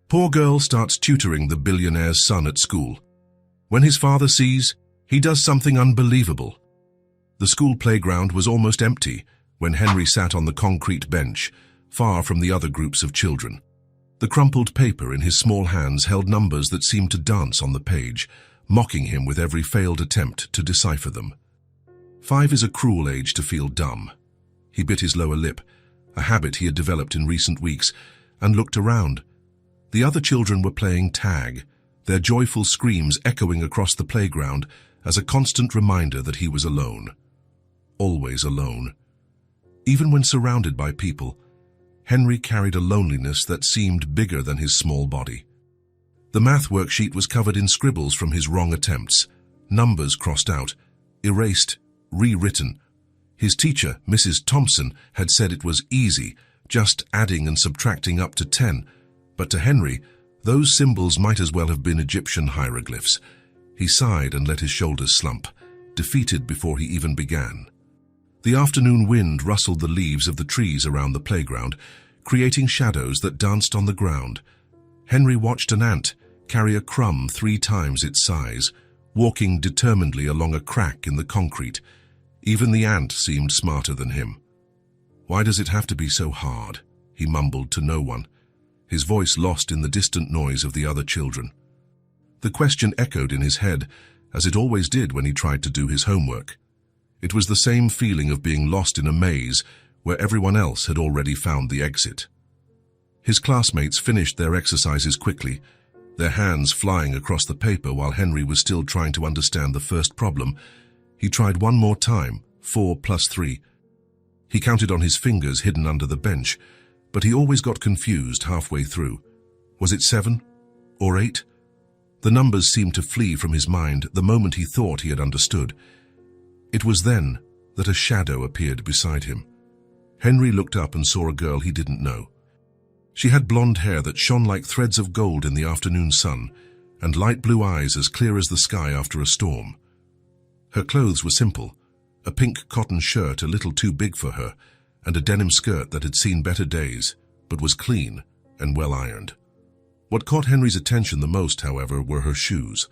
Poor girl starts tutoring the billionaire's son at school. When his father sees, he does something unbelievable. The school playground was almost empty when Henry sat on the concrete bench, far from the other groups of children. The crumpled paper in his small hands held numbers that seemed to dance on the page, mocking him with every failed attempt to decipher them. 5 is a cruel age to feel dumb. He bit his lower lip, a habit he had developed in recent weeks, and looked around. The other children were playing tag, their joyful screams echoing across the playground as a constant reminder that he was alone. Always alone. Even when surrounded by people, Henry carried a loneliness that seemed bigger than his small body. The math worksheet was covered in scribbles from his wrong attempts, numbers crossed out, erased, rewritten. His teacher, Mrs. Thompson, had said it was easy, just adding and subtracting up to 10, but to Henry, those symbols might as well have been Egyptian hieroglyphs. He sighed and let his shoulders slump, defeated before he even began. The afternoon wind rustled the leaves of the trees around the playground, creating shadows that danced on the ground. Henry watched an ant carry a crumb 3 times its size, walking determinedly along a crack in the concrete. Even the ant seemed smarter than him. "Why does it have to be so hard?" he mumbled to no one, his voice lost in the distant noise of the other children. The question echoed in his head, as it always did when he tried to do his homework. It was the same feeling of being lost in a maze where everyone else had already found the exit. His classmates finished their exercises quickly, their hands flying across the paper while Henry was still trying to understand the first problem. He tried one more time, 4 plus 3. He counted on his fingers hidden under the bench, but he always got confused halfway through. Was it 7 or 8? The numbers seemed to flee from his mind the moment he thought he had understood. It was then that a shadow appeared beside him. Henry looked up and saw a girl he didn't know. She had blonde hair that shone like threads of gold in the afternoon sun, and light blue eyes as clear as the sky after a storm. Her clothes were simple, a pink cotton shirt a little too big for her, and a denim skirt that had seen better days, but was clean and well ironed. What caught Henry's attention the most, however, were her shoes.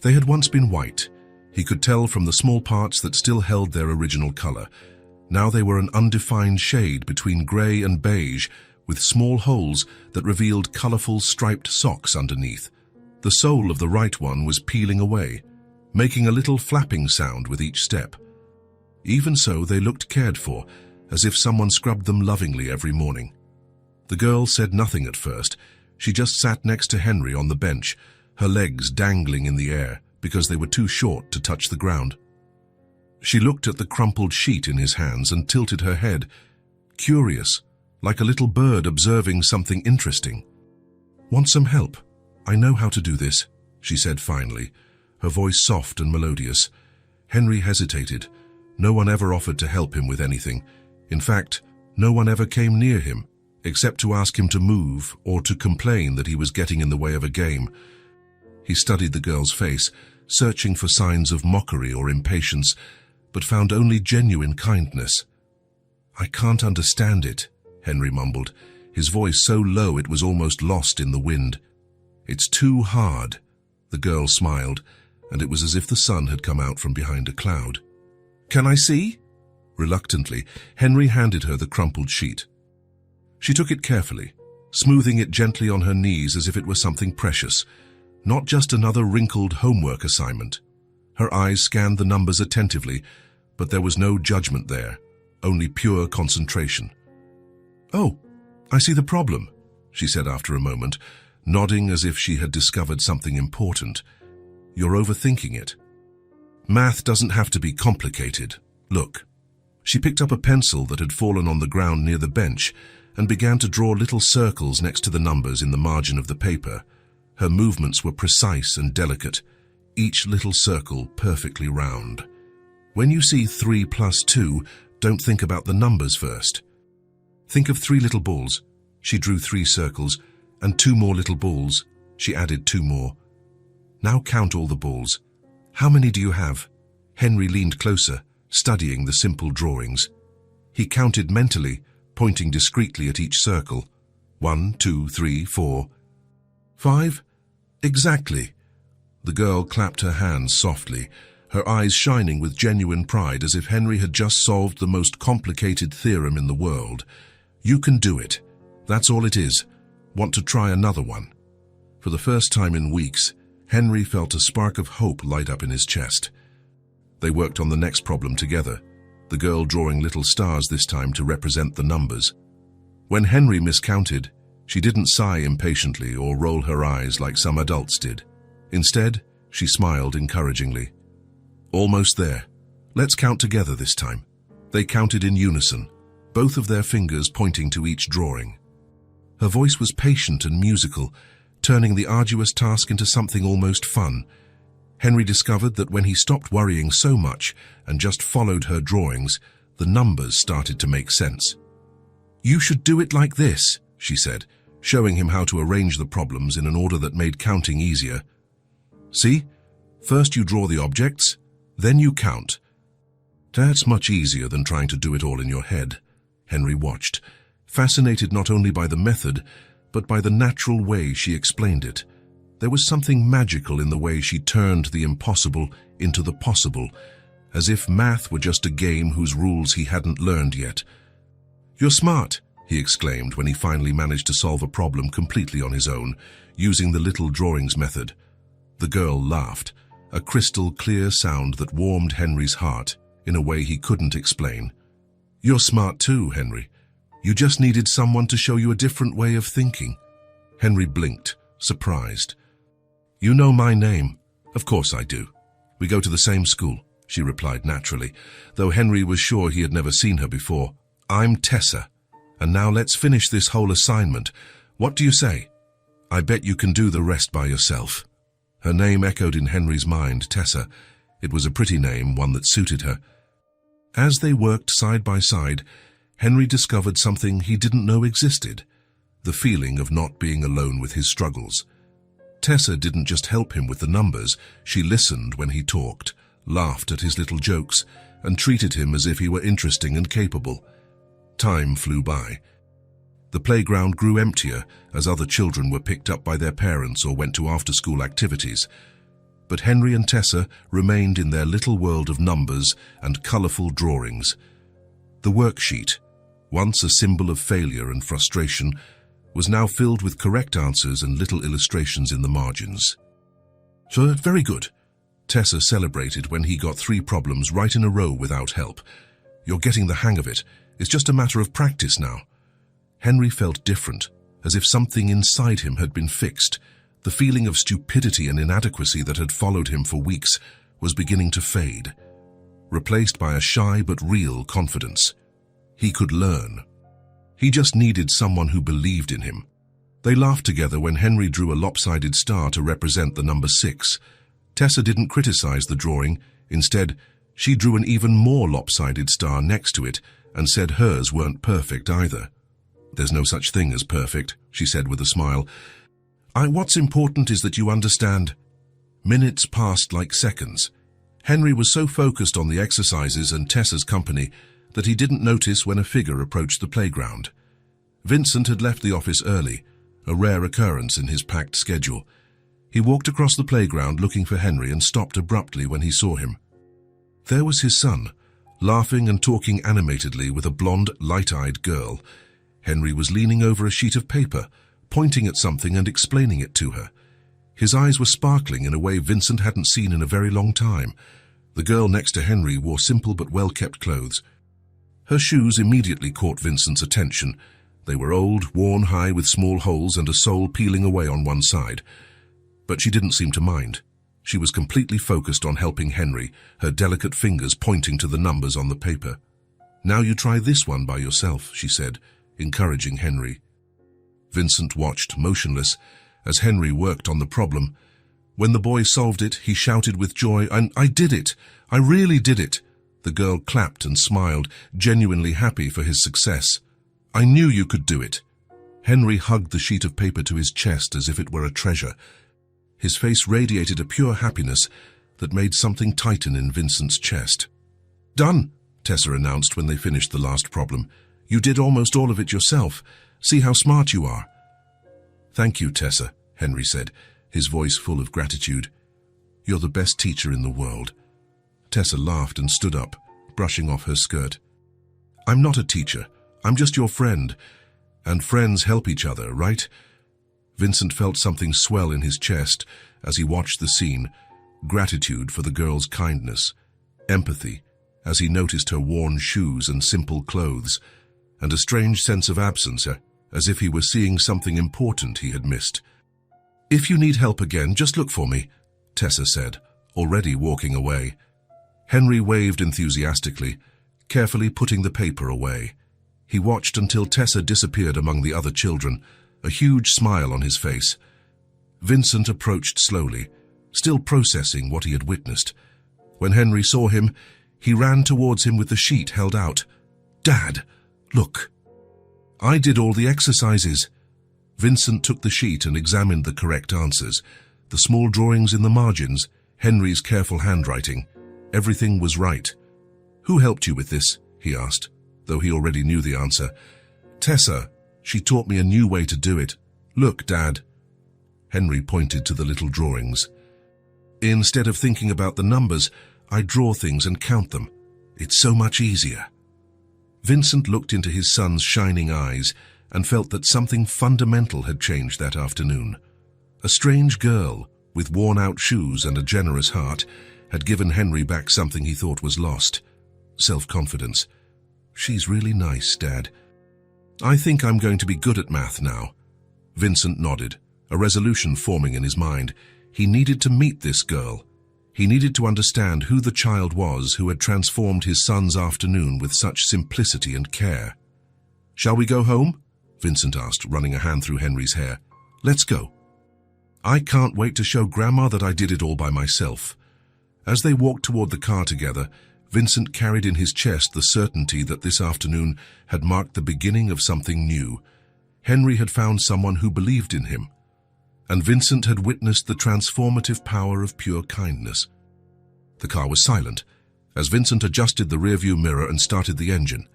They had once been white. He could tell from the small parts that still held their original color. Now they were an undefined shade between gray and beige, with small holes that revealed colorful striped socks underneath. The sole of the right one was peeling away, making a little flapping sound with each step. Even so, they looked cared for, as if someone scrubbed them lovingly every morning. The girl said nothing at first. She just sat next to Henry on the bench, her legs dangling in the air because they were too short to touch the ground. She looked at the crumpled sheet in his hands and tilted her head, curious, like a little bird observing something interesting. "Want some help? I know how to do this," she said finally, her voice soft and melodious. Henry hesitated. No one ever offered to help him with anything. In fact, no one ever came near him, except to ask him to move or to complain that he was getting in the way of a game. He studied the girl's face, searching for signs of mockery or impatience, but found only genuine kindness. "I can't understand it," Henry mumbled, his voice so low it was almost lost in the wind. "It's too hard." The girl smiled, and it was as if the sun had come out from behind a cloud. "Can I see?" Reluctantly, Henry handed her the crumpled sheet. She took it carefully, smoothing it gently on her knees as if it were something precious, not just another wrinkled homework assignment. Her eyes scanned the numbers attentively, but there was no judgment there, only pure concentration. "Oh, I see the problem," she said after a moment, nodding as if she had discovered something important. "You're overthinking it. Math doesn't have to be complicated. Look." She picked up a pencil that had fallen on the ground near the bench and began to draw little circles next to the numbers in the margin of the paper. Her movements were precise and delicate, each little circle perfectly round. "When you see 3 plus 2, don't think about the numbers first. Think of 3 little balls." She drew 3 circles, "and 2 more little balls." She added 2 more. "Now count all the balls. How many do you have?" Henry leaned closer, studying the simple drawings. He counted mentally, pointing discreetly at each circle. 1, 2, 3, 4. 5? Exactly. The girl clapped her hands softly, her eyes shining with genuine pride as if Henry had just solved the most complicated theorem in the world. You can do it. That's all it is. Want to try another one? For the first time in weeks, Henry felt a spark of hope light up in his chest. They worked on the next problem together, the girl drawing little stars this time to represent the numbers. When Henry miscounted, she didn't sigh impatiently or roll her eyes like some adults did. Instead, she smiled encouragingly. Almost there. Let's count together this time. They counted in unison, both of their fingers pointing to each drawing. Her voice was patient and musical, turning the arduous task into something almost fun. Henry discovered that when he stopped worrying so much and just followed her drawings, the numbers started to make sense. You should do it like this, she said, showing him how to arrange the problems in an order that made counting easier. See? First you draw the objects, then you count. That's much easier than trying to do it all in your head. Henry watched, fascinated not only by the method, but by the natural way she explained it. There was something magical in the way she turned the impossible into the possible, as if math were just a game whose rules he hadn't learned yet. You're smart, he exclaimed when he finally managed to solve a problem completely on his own, using the little drawings method. The girl laughed, a crystal-clear sound that warmed Henry's heart in a way he couldn't explain. You're smart too, Henry. You just needed someone to show you a different way of thinking. Henry blinked, surprised. You know my name? Of course I do. We go to the same school, she replied naturally, though Henry was sure he had never seen her before. I'm Tessa, and now let's finish this whole assignment. What do you say? I bet you can do the rest by yourself. Her name echoed in Henry's mind, Tessa. It was a pretty name, one that suited her. As they worked side by side, Henry discovered something he didn't know existed, the feeling of not being alone with his struggles. Tessa didn't just help him with the numbers, she listened when he talked, laughed at his little jokes, and treated him as if he were interesting and capable. Time flew by. The playground grew emptier as other children were picked up by their parents or went to after-school activities. But Henry and Tessa remained in their little world of numbers and colorful drawings. The worksheet, once a symbol of failure and frustration, was now filled with correct answers and little illustrations in the margins. So, very good. Tessa celebrated when he got 3 problems right in a row without help. You're getting the hang of it. It's just a matter of practice now. Henry felt different, as if something inside him had been fixed. The feeling of stupidity and inadequacy that had followed him for weeks was beginning to fade, replaced by a shy but real confidence. He could learn. He just needed someone who believed in him. They laughed together when Henry drew a lopsided star to represent the number 6. Tessa didn't criticize the drawing. Instead, she drew an even more lopsided star next to it and said hers weren't perfect either. There's no such thing as perfect, she said with a smile. What's important is that you understand. Minutes passed like seconds. Henry was so focused on the exercises and Tessa's company that he didn't notice when a figure approached the playground. Vincent had left the office early, a rare occurrence in his packed schedule. He walked across the playground looking for Henry and stopped abruptly when he saw him. There was his son, laughing and talking animatedly with a blonde, light-eyed girl. Henry was leaning over a sheet of paper, pointing at something and explaining it to her. His eyes were sparkling in a way Vincent hadn't seen in a very long time. The girl next to Henry wore simple but well-kept clothes. Her shoes immediately caught Vincent's attention. They were old, worn high with small holes and a sole peeling away on one side. But she didn't seem to mind. She was completely focused on helping Henry, her delicate fingers pointing to the numbers on the paper. Now you try this one by yourself, she said, encouraging Henry. Vincent watched, motionless, as Henry worked on the problem. When the boy solved it, he shouted with joy, I did it! I really did it! The girl clapped and smiled, genuinely happy for his success. I knew you could do it. Henry hugged the sheet of paper to his chest as if it were a treasure. His face radiated a pure happiness that made something tighten in Vincent's chest. Done, Tessa announced when they finished the last problem. You did almost all of it yourself. See how smart you are. Thank you, Tessa, Henry said, his voice full of gratitude. "You're the best teacher in the world." Tessa laughed and stood up, brushing off her skirt. "I'm not a teacher. I'm just your friend. And friends help each other, right?" Vincent felt something swell in his chest as he watched the scene. Gratitude for the girl's kindness, empathy as he noticed her worn shoes and simple clothes, and a strange sense of absence, as if he were seeing something important he had missed. "If you need help again, just look for me," Tessa said, already walking away. Henry waved enthusiastically, carefully putting the paper away. He watched until Tessa disappeared among the other children, a huge smile on his face. Vincent approached slowly, still processing what he had witnessed. When Henry saw him, he ran towards him with the sheet held out. "Dad, look. I did all the exercises." Vincent took the sheet and examined the correct answers. The small drawings in the margins, Henry's careful handwriting. Everything was right. "Who helped you with this?" he asked, though he already knew the answer. "Tessa. She taught me a new way to do it. Look, Dad." Henry pointed to the little drawings. "Instead of thinking about the numbers, I draw things and count them. It's so much easier." Vincent looked into his son's shining eyes and felt that something fundamental had changed that afternoon. A strange girl, with worn-out shoes and a generous heart, had given Henry back something he thought was lost: self-confidence. "She's really nice, Dad. I think I'm going to be good at math now." Vincent nodded, a resolution forming in his mind. He needed to meet this girl. He needed to understand who the child was who had transformed his son's afternoon with such simplicity and care. "Shall we go home?" Vincent asked, running a hand through Henry's hair. "Let's go. I can't wait to show Grandma that I did it all by myself." As they walked toward the car together, Vincent carried in his chest the certainty that this afternoon had marked the beginning of something new. Henry had found someone who believed in him, and Vincent had witnessed the transformative power of pure kindness. The car was silent, as Vincent adjusted the rearview mirror and started the engine.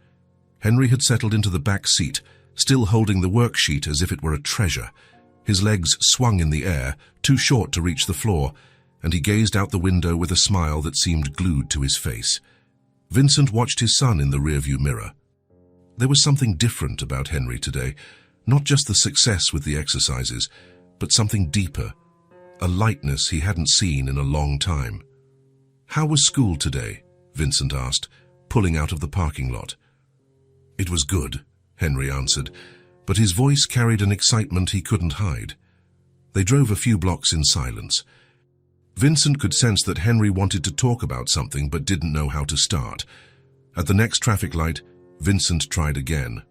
Henry had settled into the back seat, still holding the worksheet as if it were a treasure. His legs swung in the air, too short to reach the floor, and he gazed out the window with a smile that seemed glued to his face. Vincent watched his son in the rearview mirror. There was something different about Henry today, not just the success with the exercises, but something deeper, a lightness he hadn't seen in a long time. "How was school today?" Vincent asked, pulling out of the parking lot. "It was good," Henry answered, but his voice carried an excitement he couldn't hide. They drove a few blocks in silence. Vincent could sense that Henry wanted to talk about something but didn't know how to start. At the next traffic light, Vincent tried again.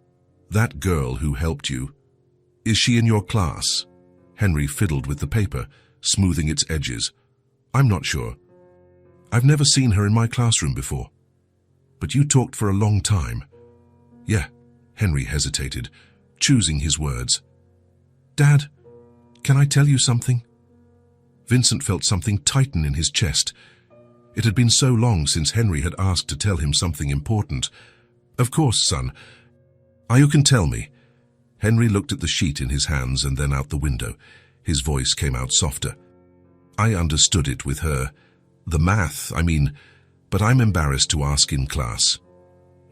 "That girl who helped you, is she in your class?" Henry fiddled with the paper, smoothing its edges. "I'm not sure. I've never seen her in my classroom before." "But you talked for a long time." "Yeah," Henry hesitated, choosing his words. "Dad, can I tell you something?" Vincent felt something tighten in his chest. It had been so long since Henry had asked to tell him something important. "Of course, son. You can tell me." Henry looked at the sheet in his hands and then out the window. His voice came out softer. "I understood it with her. The math, I mean, but I'm embarrassed to ask in class."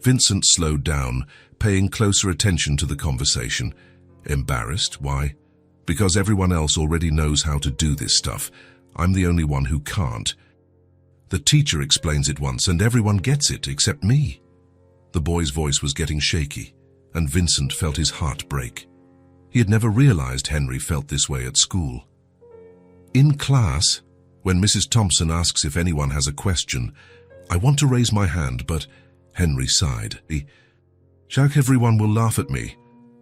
Vincent slowed down, paying closer attention to the conversation. "Embarrassed? Why?" "Because everyone else already knows how to do this stuff. I'm the only one who can't. The teacher explains it once and everyone gets it except me." The boy's voice was getting shaky, and Vincent felt his heart break. He had never realized Henry felt this way at school. "In class, when Mrs. Thompson asks if anyone has a question, I want to raise my hand, but..." Henry sighed. "Jack, everyone will laugh at me."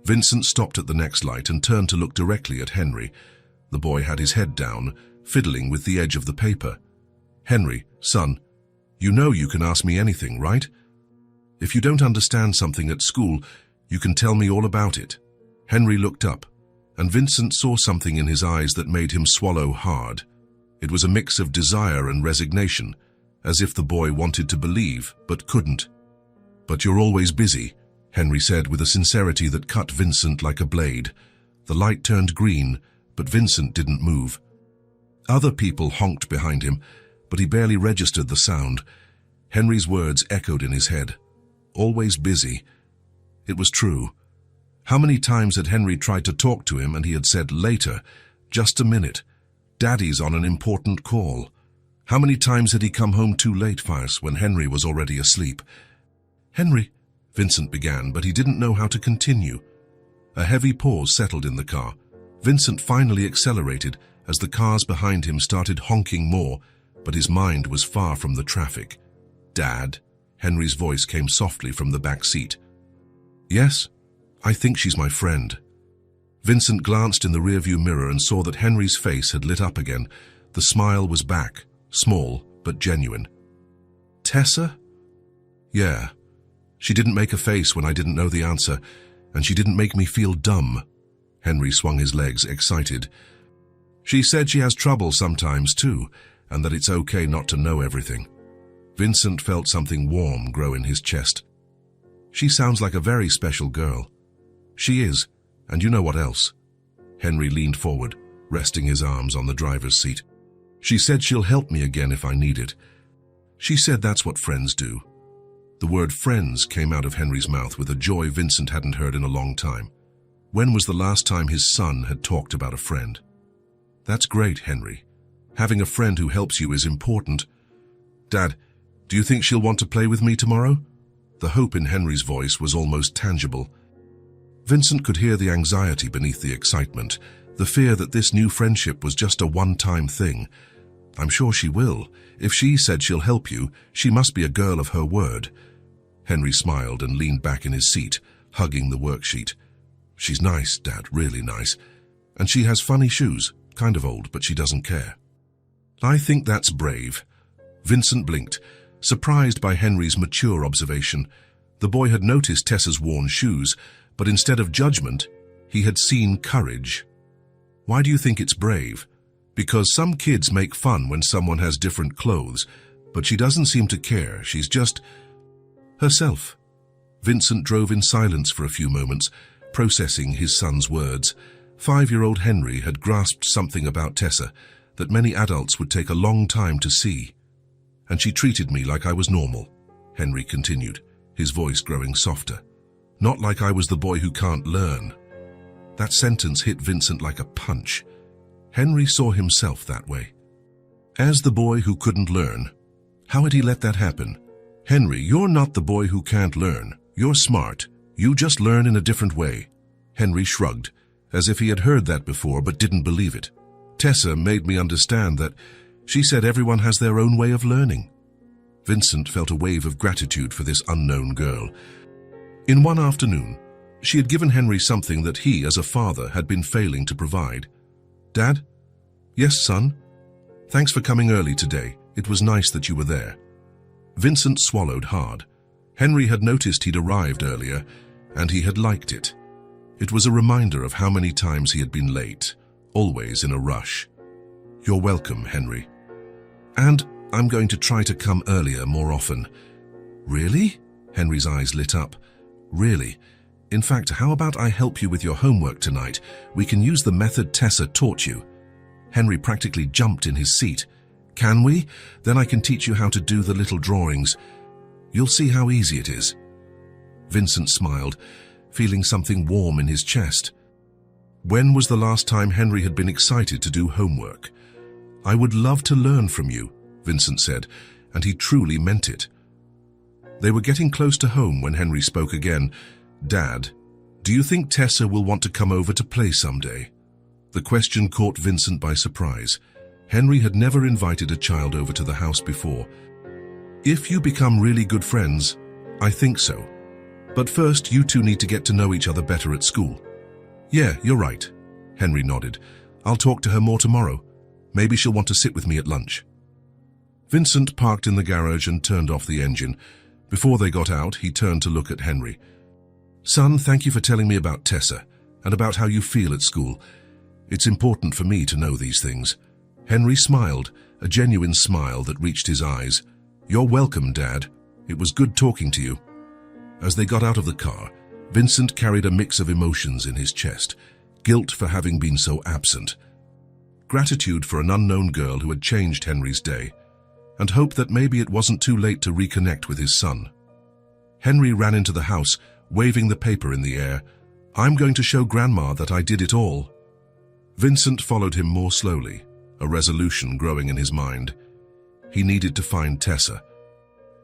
Vincent stopped at the next light and turned to look directly at Henry. The boy had his head down, fiddling with the edge of the paper. "Henry, son, you know you can ask me anything, right? If you don't understand something at school, you can tell me all about it." Henry looked up, and Vincent saw something in his eyes that made him swallow hard. It was a mix of desire and resignation, as if the boy wanted to believe, but couldn't. "But you're always busy," Henry said with a sincerity that cut Vincent like a blade. The light turned green, but Vincent didn't move. Other people honked behind him, but he barely registered the sound. Henry's words echoed in his head. Always busy. It was true. How many times had Henry tried to talk to him and he had said, "Later, just a minute. Daddy's on an important call." How many times had he come home too late first when Henry was already asleep? "Henry," Vincent began, but he didn't know how to continue. A heavy pause settled in the car. Vincent finally accelerated as the cars behind him started honking more, but his mind was far from the traffic. "Dad?" Henry's voice came softly from the back seat. "Yes, I think she's my friend." Vincent glanced in the rearview mirror and saw that Henry's face had lit up again. The smile was back, small but genuine. "Tessa?" "Yeah. She didn't make a face when I didn't know the answer, and she didn't make me feel dumb." Henry swung his legs, excited. "She said she has trouble sometimes too, and that it's okay not to know everything." Vincent felt something warm grow in his chest. "She sounds like a very special girl." "She is, and you know what else?" Henry leaned forward, resting his arms on the driver's seat. "She said she'll help me again if I need it. She said that's what friends do." The word friends came out of Henry's mouth with a joy Vincent hadn't heard in a long time. When was the last time his son had talked about a friend? "That's great, Henry. Having a friend who helps you is important." "Dad, do you think she'll want to play with me tomorrow?" The hope in Henry's voice was almost tangible. Vincent could hear the anxiety beneath the excitement, the fear that this new friendship was just a one-time thing. "I'm sure she will. If she said she'll help you, she must be a girl of her word." Henry smiled and leaned back in his seat, hugging the worksheet. "She's nice, Dad, really nice. And she has funny shoes, kind of old, but she doesn't care." "I think that's brave." Vincent blinked, surprised by Henry's mature observation. The boy had noticed Tessa's worn shoes, but instead of judgment, he had seen courage. "Why do you think it's brave?" "Because some kids make fun when someone has different clothes, but she doesn't seem to care. She's just herself." Vincent drove in silence for a few moments, processing his son's words. 5-year-old Henry had grasped something about Tessa that many adults would take a long time to see. "And she treated me like I was normal," Henry continued, his voice growing softer. "Not like I was the boy who can't learn." That sentence hit Vincent like a punch. Henry saw himself that way. As the boy who couldn't learn. How had he let that happen? "Henry, you're not the boy who can't learn. You're smart. You just learn in a different way." Henry shrugged, as if he had heard that before but didn't believe it. "Tessa made me understand that. She said everyone has their own way of learning." Vincent felt a wave of gratitude for this unknown girl. In one afternoon, she had given Henry something that he, as a father, had been failing to provide. "Dad?" "Yes, son?" "Thanks for coming early today. It was nice that you were there." Vincent swallowed hard. Henry had noticed he'd arrived earlier, and he had liked it. It was a reminder of how many times he had been late, always in a rush. "You're welcome, Henry. And I'm going to try to come earlier more often." "Really?" Henry's eyes lit up. "Really. In fact, how about I help you with your homework tonight? We can use the method Tessa taught you." Henry practically jumped in his seat. "Can we? Then I can teach you how to do the little drawings. You'll see how easy it is." Vincent smiled, feeling something warm in his chest. When was the last time Henry had been excited to do homework? "I would love to learn from you," Vincent said, and he truly meant it. They were getting close to home when Henry spoke again. "Dad, do you think Tessa will want to come over to play someday?" The question caught Vincent by surprise. Henry had never invited a child over to the house before. "If you become really good friends, I think so. But first, you two need to get to know each other better at school." "Yeah, you're right," Henry nodded. "I'll talk to her more tomorrow. Maybe she'll want to sit with me at lunch." Vincent parked in the garage and turned off the engine. Before they got out, he turned to look at Henry. "Son, thank you for telling me about Tessa and about how you feel at school. It's important for me to know these things." Henry smiled, a genuine smile that reached his eyes. "You're welcome, Dad. It was good talking to you." As they got out of the car, Vincent carried a mix of emotions in his chest. Guilt for having been so absent, gratitude for an unknown girl who had changed Henry's day, and hope that maybe it wasn't too late to reconnect with his son. Henry ran into the house, waving the paper in the air. "I'm going to show Grandma that I did it all." Vincent followed him more slowly, a resolution growing in his mind. He needed to find Tessa.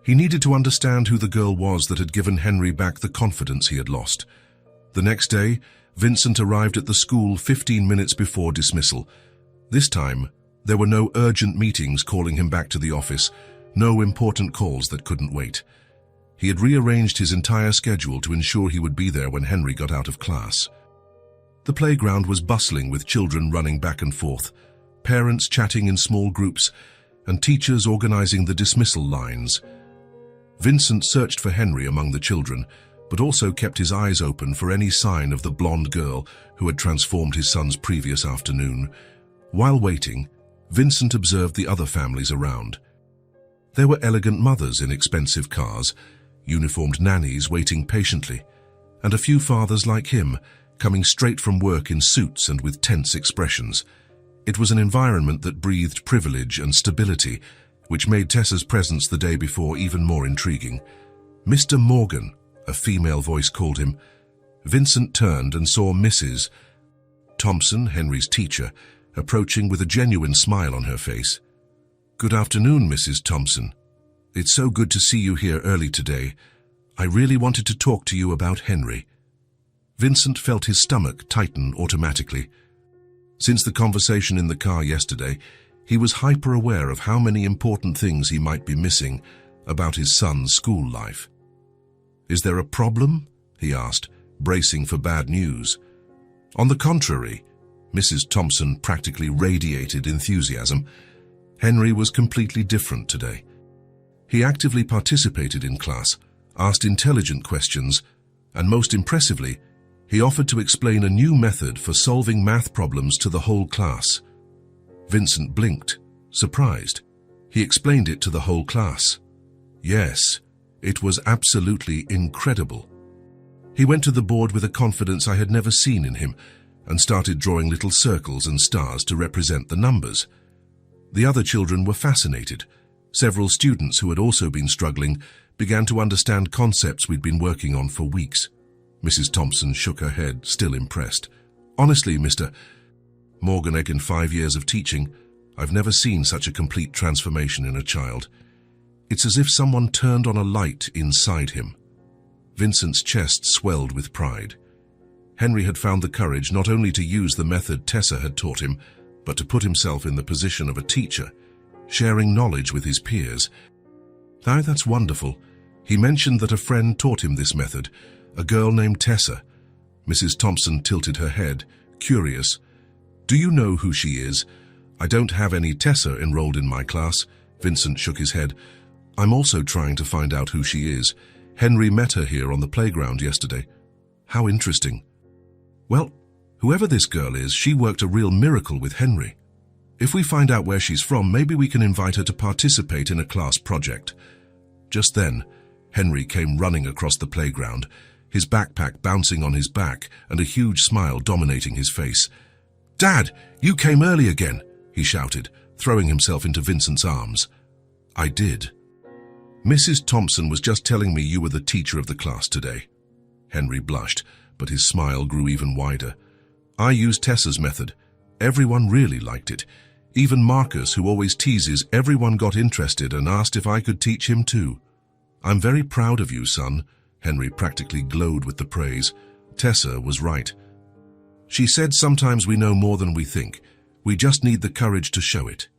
He needed to understand who the girl was that had given Henry back the confidence he had lost. The next day, Vincent arrived at the school 15 minutes before dismissal. This time, there were no urgent meetings calling him back to the office, no important calls that couldn't wait. He had rearranged his entire schedule to ensure he would be there when Henry got out of class. The playground was bustling with children running back and forth, parents chatting in small groups, and teachers organizing the dismissal lines. Vincent searched for Henry among the children, but also kept his eyes open for any sign of the blonde girl who had transformed his son's previous afternoon. While waiting, Vincent observed the other families around. There were elegant mothers in expensive cars, uniformed nannies waiting patiently, and a few fathers like him, coming straight from work in suits and with tense expressions. It was an environment that breathed privilege and stability, which made Tessa's presence the day before even more intriguing. "Mr. Morgan," a female voice called him. Vincent turned and saw Mrs. Thompson, Henry's teacher, approaching with a genuine smile on her face. "Good afternoon, Mrs. Thompson. It's so good to see you here early today. I really wanted to talk to you about Henry." Vincent felt his stomach tighten automatically. Since the conversation in the car yesterday, he was hyper-aware of how many important things he might be missing about his son's school life. "Is there a problem?" he asked, bracing for bad news. On the contrary, Mrs. Thompson practically radiated enthusiasm. Henry was completely different today. He actively participated in class, asked intelligent questions, and most impressively, he offered to explain a new method for solving math problems to the whole class. Vincent blinked, surprised. He explained it to the whole class. Yes, it was absolutely incredible. He went to the board with a confidence I had never seen in him and started drawing little circles and stars to represent the numbers. The other children were fascinated. Several students who had also been struggling began to understand concepts we'd been working on for weeks. Mrs. Thompson shook her head, still impressed. "Honestly, Mr. Morgan, in 5 years of teaching, I've never seen such a complete transformation in a child. It's as if someone turned on a light inside him." Vincent's chest swelled with pride. Henry had found the courage not only to use the method Tessa had taught him, but to put himself in the position of a teacher, sharing knowledge with his peers. "Ah, that's wonderful. He mentioned that a friend taught him this method, a girl named Tessa." Mrs. Thompson tilted her head, curious. "Do you know who she is?" "I don't have any Tessa enrolled in my class." Vincent shook his head. "I'm also trying to find out who she is. Henry met her here on the playground yesterday." "How interesting." "Well, whoever this girl is, she worked a real miracle with Henry. If we find out where she's from, maybe we can invite her to participate in a class project." Just then, Henry came running across the playground, his backpack bouncing on his back and a huge smile dominating his face. "Dad, you came early again," he shouted, throwing himself into Vincent's arms. "I did." "Mrs. Thompson was just telling me you were the teacher of the class today." Henry blushed, but his smile grew even wider. "I used Tessa's method. Everyone really liked it. Even Marcus, who always teases, everyone got interested and asked if I could teach him too." "I'm very proud of you, son." Henry practically glowed with the praise. Tessa was right. She said sometimes we know more than we think. We just need the courage to show it.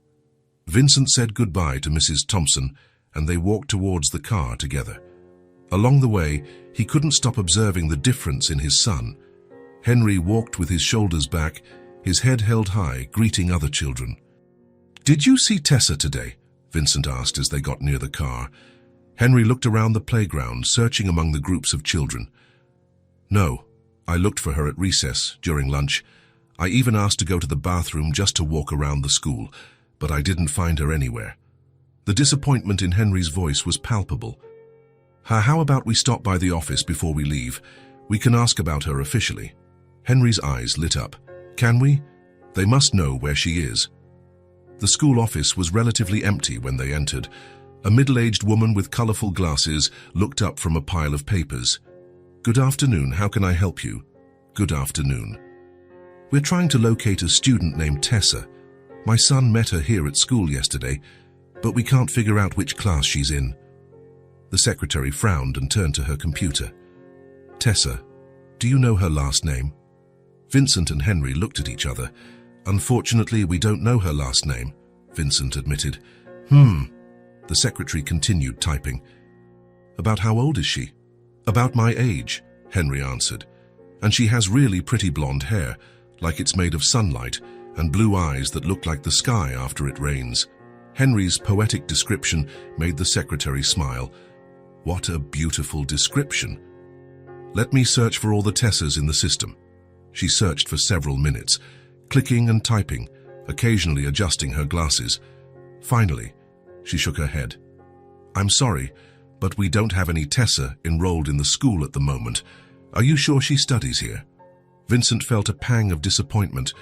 Vincent said goodbye to Mrs. Thompson, and they walked towards the car together. Along the way, he couldn't stop observing the difference in his son. Henry walked with his shoulders back, his head held high, greeting other children. "Did you see Tessa today?" Vincent asked as they got near the car. Henry looked around the playground, searching among the groups of children. "No, I looked for her at recess, during lunch. I even asked to go to the bathroom just to walk around the school, but I didn't find her anywhere." The disappointment in Henry's voice was palpable. How about we stop by the office before we leave? We can ask about her officially." Henry's eyes lit up. "Can we?" They must know where she is. The school office was relatively empty when they entered. A middle-aged woman with colorful glasses looked up from a pile of papers. "Good afternoon, how can I help you?" "Good afternoon. We're trying to locate a student named Tessa. My son met her here at school yesterday, but we can't figure out which class she's in." The secretary frowned and turned to her computer. "Tessa, do you know her last name?" Vincent and Henry looked at each other. "Unfortunately, we don't know her last name," Vincent admitted. The secretary continued typing. "About how old is she?" "About my age," Henry answered. "And she has really pretty blonde hair, like it's made of sunlight, and blue eyes that look like the sky after it rains." Henry's poetic description made the secretary smile. "What a beautiful description. Let me search for all the Tessas in the system." She searched for several minutes, clicking and typing, occasionally adjusting her glasses. Finally, she shook her head. "I'm sorry, but we don't have any Tessa enrolled in the school at the moment. Are you sure she studies here?" Vincent felt a pang of disappointment.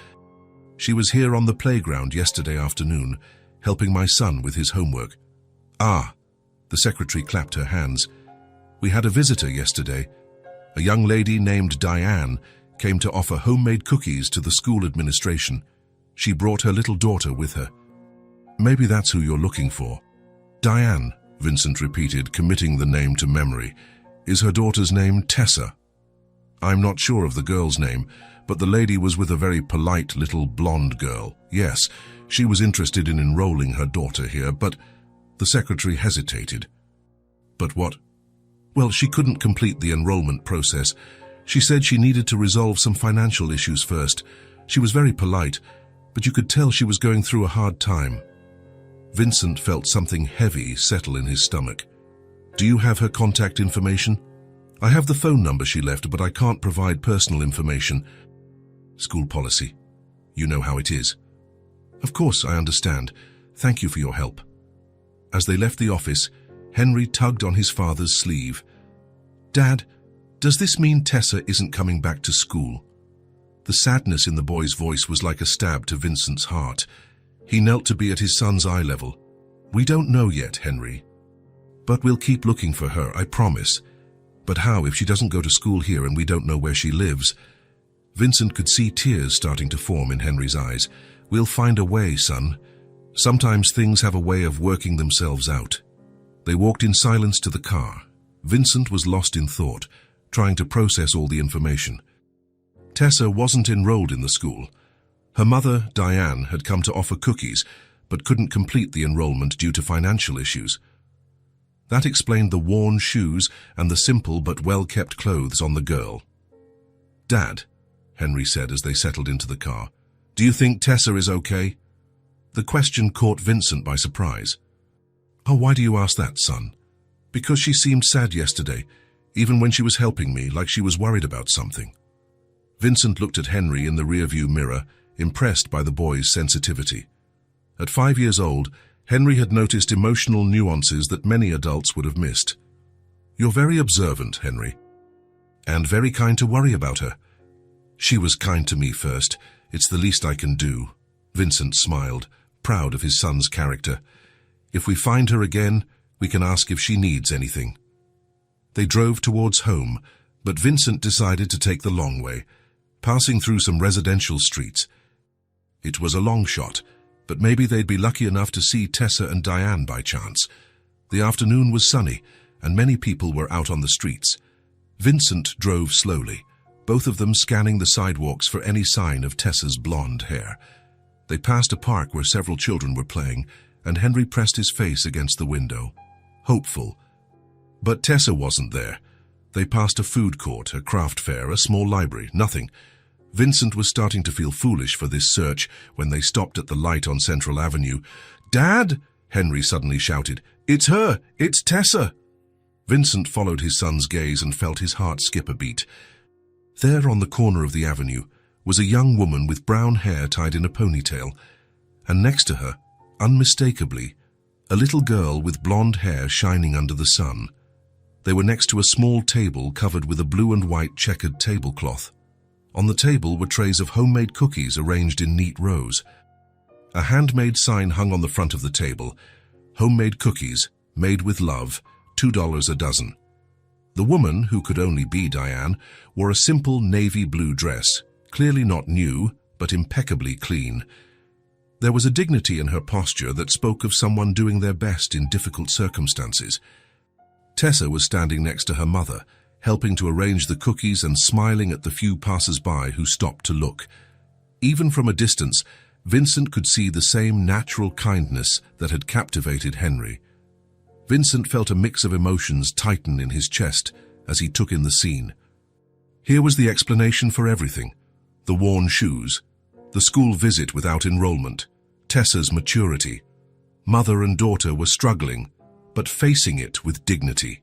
"She was here on the playground yesterday afternoon, helping my son with his homework." "Ah," the secretary clapped her hands. "We had a visitor yesterday. A young lady named Diane came to offer homemade cookies to the school administration. She brought her little daughter with her." "Maybe that's who you're looking for." "Diane," Vincent repeated, committing the name to memory. "Is her daughter's name Tessa?" "I'm not sure of the girl's name, but the lady was with a very polite little blonde girl. Yes, she was interested in enrolling her daughter here, but..." The secretary hesitated. "But what?" "Well, she couldn't complete the enrollment process. She said she needed to resolve some financial issues first. She was very polite, but you could tell she was going through a hard time." Vincent felt something heavy settle in his stomach. "Do you have her contact information?" "I have the phone number she left, but I can't provide personal information." "School policy. You know how it is." "Of course, I understand. Thank you for your help." As they left the office, Henry tugged on his father's sleeve. "Dad, does this mean Tessa isn't coming back to school?" The sadness in the boy's voice was like a stab to Vincent's heart. He knelt to be at his son's eye level. "We don't know yet, Henry. But we'll keep looking for her, I promise. But how if she doesn't go to school here and we don't know where she lives?" Vincent could see tears starting to form in Henry's eyes. "We'll find a way, son. Sometimes things have a way of working themselves out." They walked in silence to the car. Vincent was lost in thought, trying to process all the information. Tessa wasn't enrolled in the school. Her mother, Diane, had come to offer cookies, but couldn't complete the enrollment due to financial issues. That explained the worn shoes and the simple but well-kept clothes on the girl. "Dad," Henry said as they settled into the car, "do you think Tessa is okay?" The question caught Vincent by surprise. "Oh, why do you ask that, son?" "Because she seemed sad yesterday, even when she was helping me, like she was worried about something." Vincent looked at Henry in the rearview mirror, impressed by the boy's sensitivity. At 5 years old, Henry had noticed emotional nuances that many adults would have missed. "You're very observant, Henry. And very kind to worry about her." "She was kind to me first. It's the least I can do." Vincent smiled, proud of his son's character. "If we find her again, we can ask if she needs anything." They drove towards home, but Vincent decided to take the long way, passing through some residential streets. It was a long shot, but maybe they'd be lucky enough to see Tessa and Diane by chance. The afternoon was sunny, and many people were out on the streets. Vincent drove slowly, both of them scanning the sidewalks for any sign of Tessa's blonde hair. They passed a park where several children were playing, and Henry pressed his face against the window, hopeful. But Tessa wasn't there. They passed a food court, a craft fair, a small library, nothing. Vincent was starting to feel foolish for this search when they stopped at the light on Central Avenue. "Dad!" Henry suddenly shouted. "It's her! It's Tessa!" Vincent followed his son's gaze and felt his heart skip a beat. There on the corner of the avenue was a young woman with brown hair tied in a ponytail, and next to her, unmistakably, a little girl with blonde hair shining under the sun. They were next to a small table covered with a blue and white checkered tablecloth. On the table were trays of homemade cookies arranged in neat rows. A handmade sign hung on the front of the table. Homemade cookies, made with love, $2 a dozen. The woman, who could only be Diane, wore a simple navy blue dress, clearly not new, but impeccably clean. There was a dignity in her posture that spoke of someone doing their best in difficult circumstances. Tessa was standing next to her mother, helping to arrange the cookies and smiling at the few passers-by who stopped to look. Even from a distance, Vincent could see the same natural kindness that had captivated Henry. Vincent felt a mix of emotions tighten in his chest as he took in the scene. Here was the explanation for everything: the worn shoes, the school visit without enrollment, Tessa's maturity. Mother and daughter were struggling, but facing it with dignity.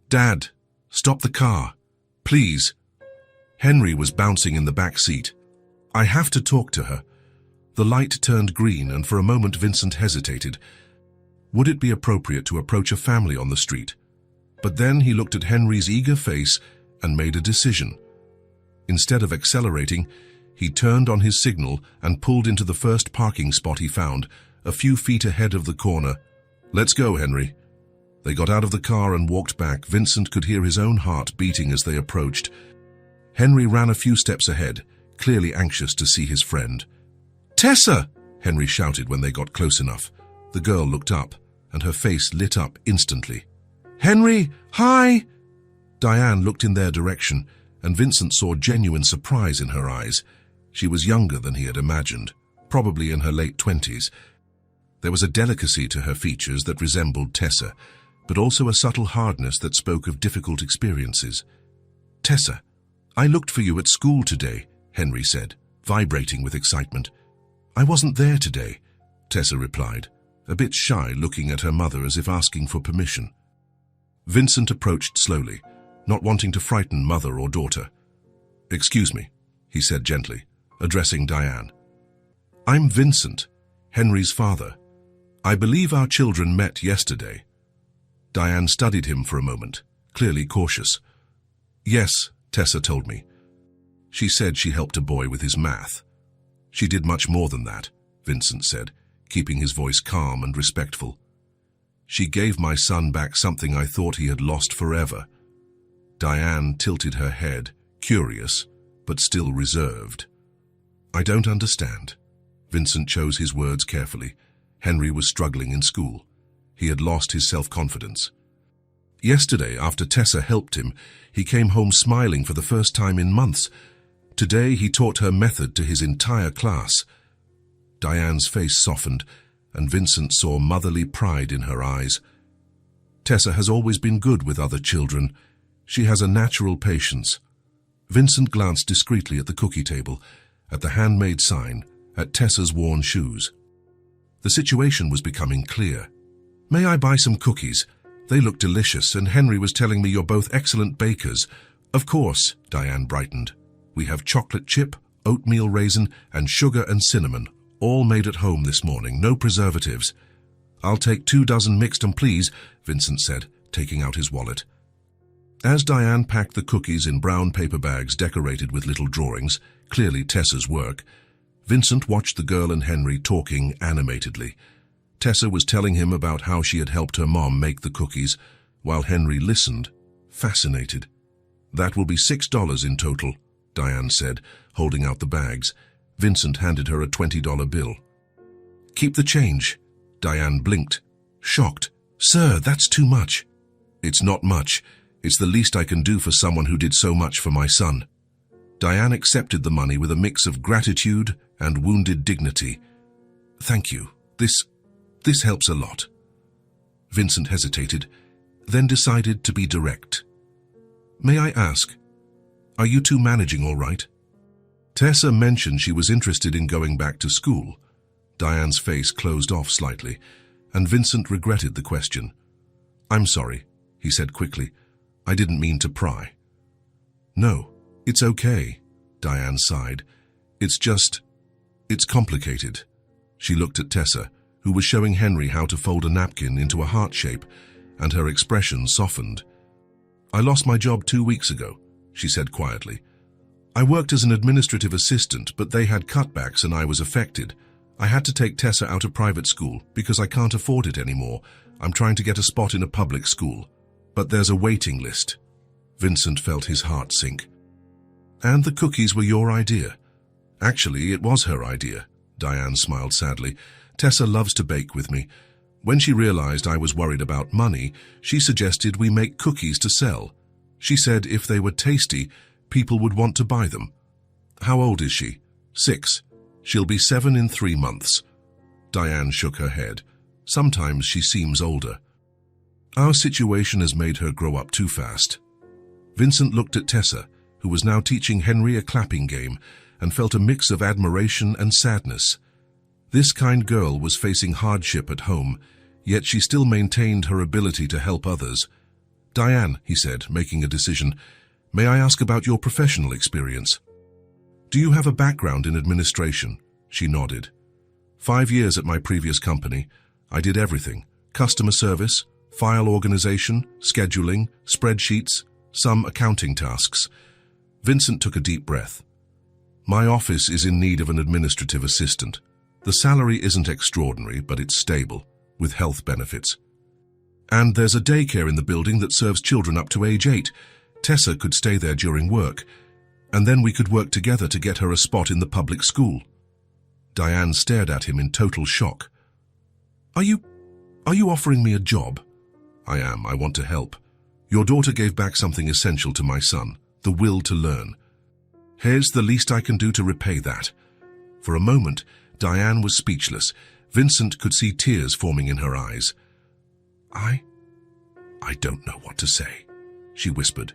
"Dad, stop the car, please." Henry was bouncing in the back seat. "I have to talk to her." The light turned green, and for a moment Vincent hesitated. Would it be appropriate to approach a family on the street? But then he looked at Henry's eager face and made a decision. Instead of accelerating, he turned on his signal and pulled into the first parking spot he found, a few feet ahead of the corner. "Let's go, Henry." They got out of the car and walked back. Vincent could hear his own heart beating as they approached. Henry ran a few steps ahead, clearly anxious to see his friend. "Tessa!" Henry shouted when they got close enough. The girl looked up, and her face lit up instantly. "Henry, hi!" Diane looked in their direction, and Vincent saw genuine surprise in her eyes. She was younger than he had imagined, probably in her late 20s. There was a delicacy to her features that resembled Tessa, but also a subtle hardness that spoke of difficult experiences. "Tessa, I looked for you at school today," Henry said, vibrating with excitement. "I wasn't there today," Tessa replied, a bit shy, looking at her mother as if asking for permission. Vincent approached slowly, not wanting to frighten mother or daughter. "Excuse me," he said gently, addressing Diane. "I'm Vincent, Henry's father. I believe our children met yesterday." Diane studied him for a moment, clearly cautious. "Yes," Tessa told me. She said she helped a boy with his math. "She did much more than that," Vincent said, keeping his voice calm and respectful. "She gave my son back something I thought he had lost forever." Diane tilted her head, curious, but still reserved. "I don't understand." Vincent chose his words carefully. Henry was struggling in school. He had lost his self-confidence. Yesterday, after Tessa helped him, he came home smiling for the first time in months. Today, he taught her method to his entire class. Diane's face softened, and Vincent saw motherly pride in her eyes. "Tessa has always been good with other children. She has a natural patience." Vincent glanced discreetly at the cookie table, at the handmade sign, at Tessa's worn shoes. The situation was becoming clear. "May I buy some cookies? They look delicious, and Henry was telling me you're both excellent bakers." "Of course," Diane brightened. "We have chocolate chip, oatmeal raisin, and sugar and cinnamon, all made at home this morning, no preservatives." "I'll take 2 dozen mixed 'em, please," Vincent said, taking out his wallet. As Diane packed the cookies in brown paper bags decorated with little drawings, clearly Tessa's work, Vincent watched the girl and Henry talking animatedly. Tessa was telling him about how she had helped her mom make the cookies, while Henry listened, fascinated. "That will be $6 in total," Diane said, holding out the bags. Vincent handed her a $20 bill. "Keep the change." Diane blinked, shocked. "Sir, that's too much." "It's not much. It's the least I can do for someone who did so much for my son." Diane accepted the money with a mix of gratitude and wounded dignity. "Thank you. This helps a lot." Vincent hesitated, then decided to be direct. "May I ask, are you two managing all right?" Tessa mentioned she was interested in going back to school. Diane's face closed off slightly, and Vincent regretted the question. "I'm sorry," he said quickly. "I didn't mean to pry." "No, it's okay," Diane sighed. It's complicated." She looked at Tessa, who was showing Henry how to fold a napkin into a heart shape, and her expression softened. "I lost my job 2 weeks ago," she said quietly. I worked as an administrative assistant, but they had cutbacks and I was affected. I had to take Tessa out of private school because I can't afford it anymore. I'm trying to get a spot in a public school. But there's a waiting list. Vincent felt his heart sink. And the cookies were your idea? Actually, it was her idea. Diane smiled sadly. Tessa loves to bake with me. When she realized I was worried about money, she suggested we make cookies to sell. She said if they were tasty, people would want to buy them. How old is she? 6. She'll be 7 in 3 months. Diane shook her head. Sometimes she seems older. Our situation has made her grow up too fast. Vincent looked at Tessa, who was now teaching Henry a clapping game, and felt a mix of admiration and sadness. This kind girl was facing hardship at home, yet she still maintained her ability to help others. Diane, he said, making a decision, may I ask about your professional experience? Do you have a background in administration? She nodded. 5 years at my previous company. I did everything. Customer service, file organization, scheduling, spreadsheets, some accounting tasks. Vincent took a deep breath. My office is in need of an administrative assistant. The salary isn't extraordinary, but it's stable, with health benefits. And there's a daycare in the building that serves children up to age 8. Tessa could stay there during work, and then we could work together to get her a spot in the public school. Diane stared at him in total shock. Are you offering me a job? I am. I want to help. Your daughter gave back something essential to my son, the will to learn. Here's the least I can do to repay that. For a moment, Diane was speechless. Vincent could see tears forming in her eyes. I don't know what to say, she whispered.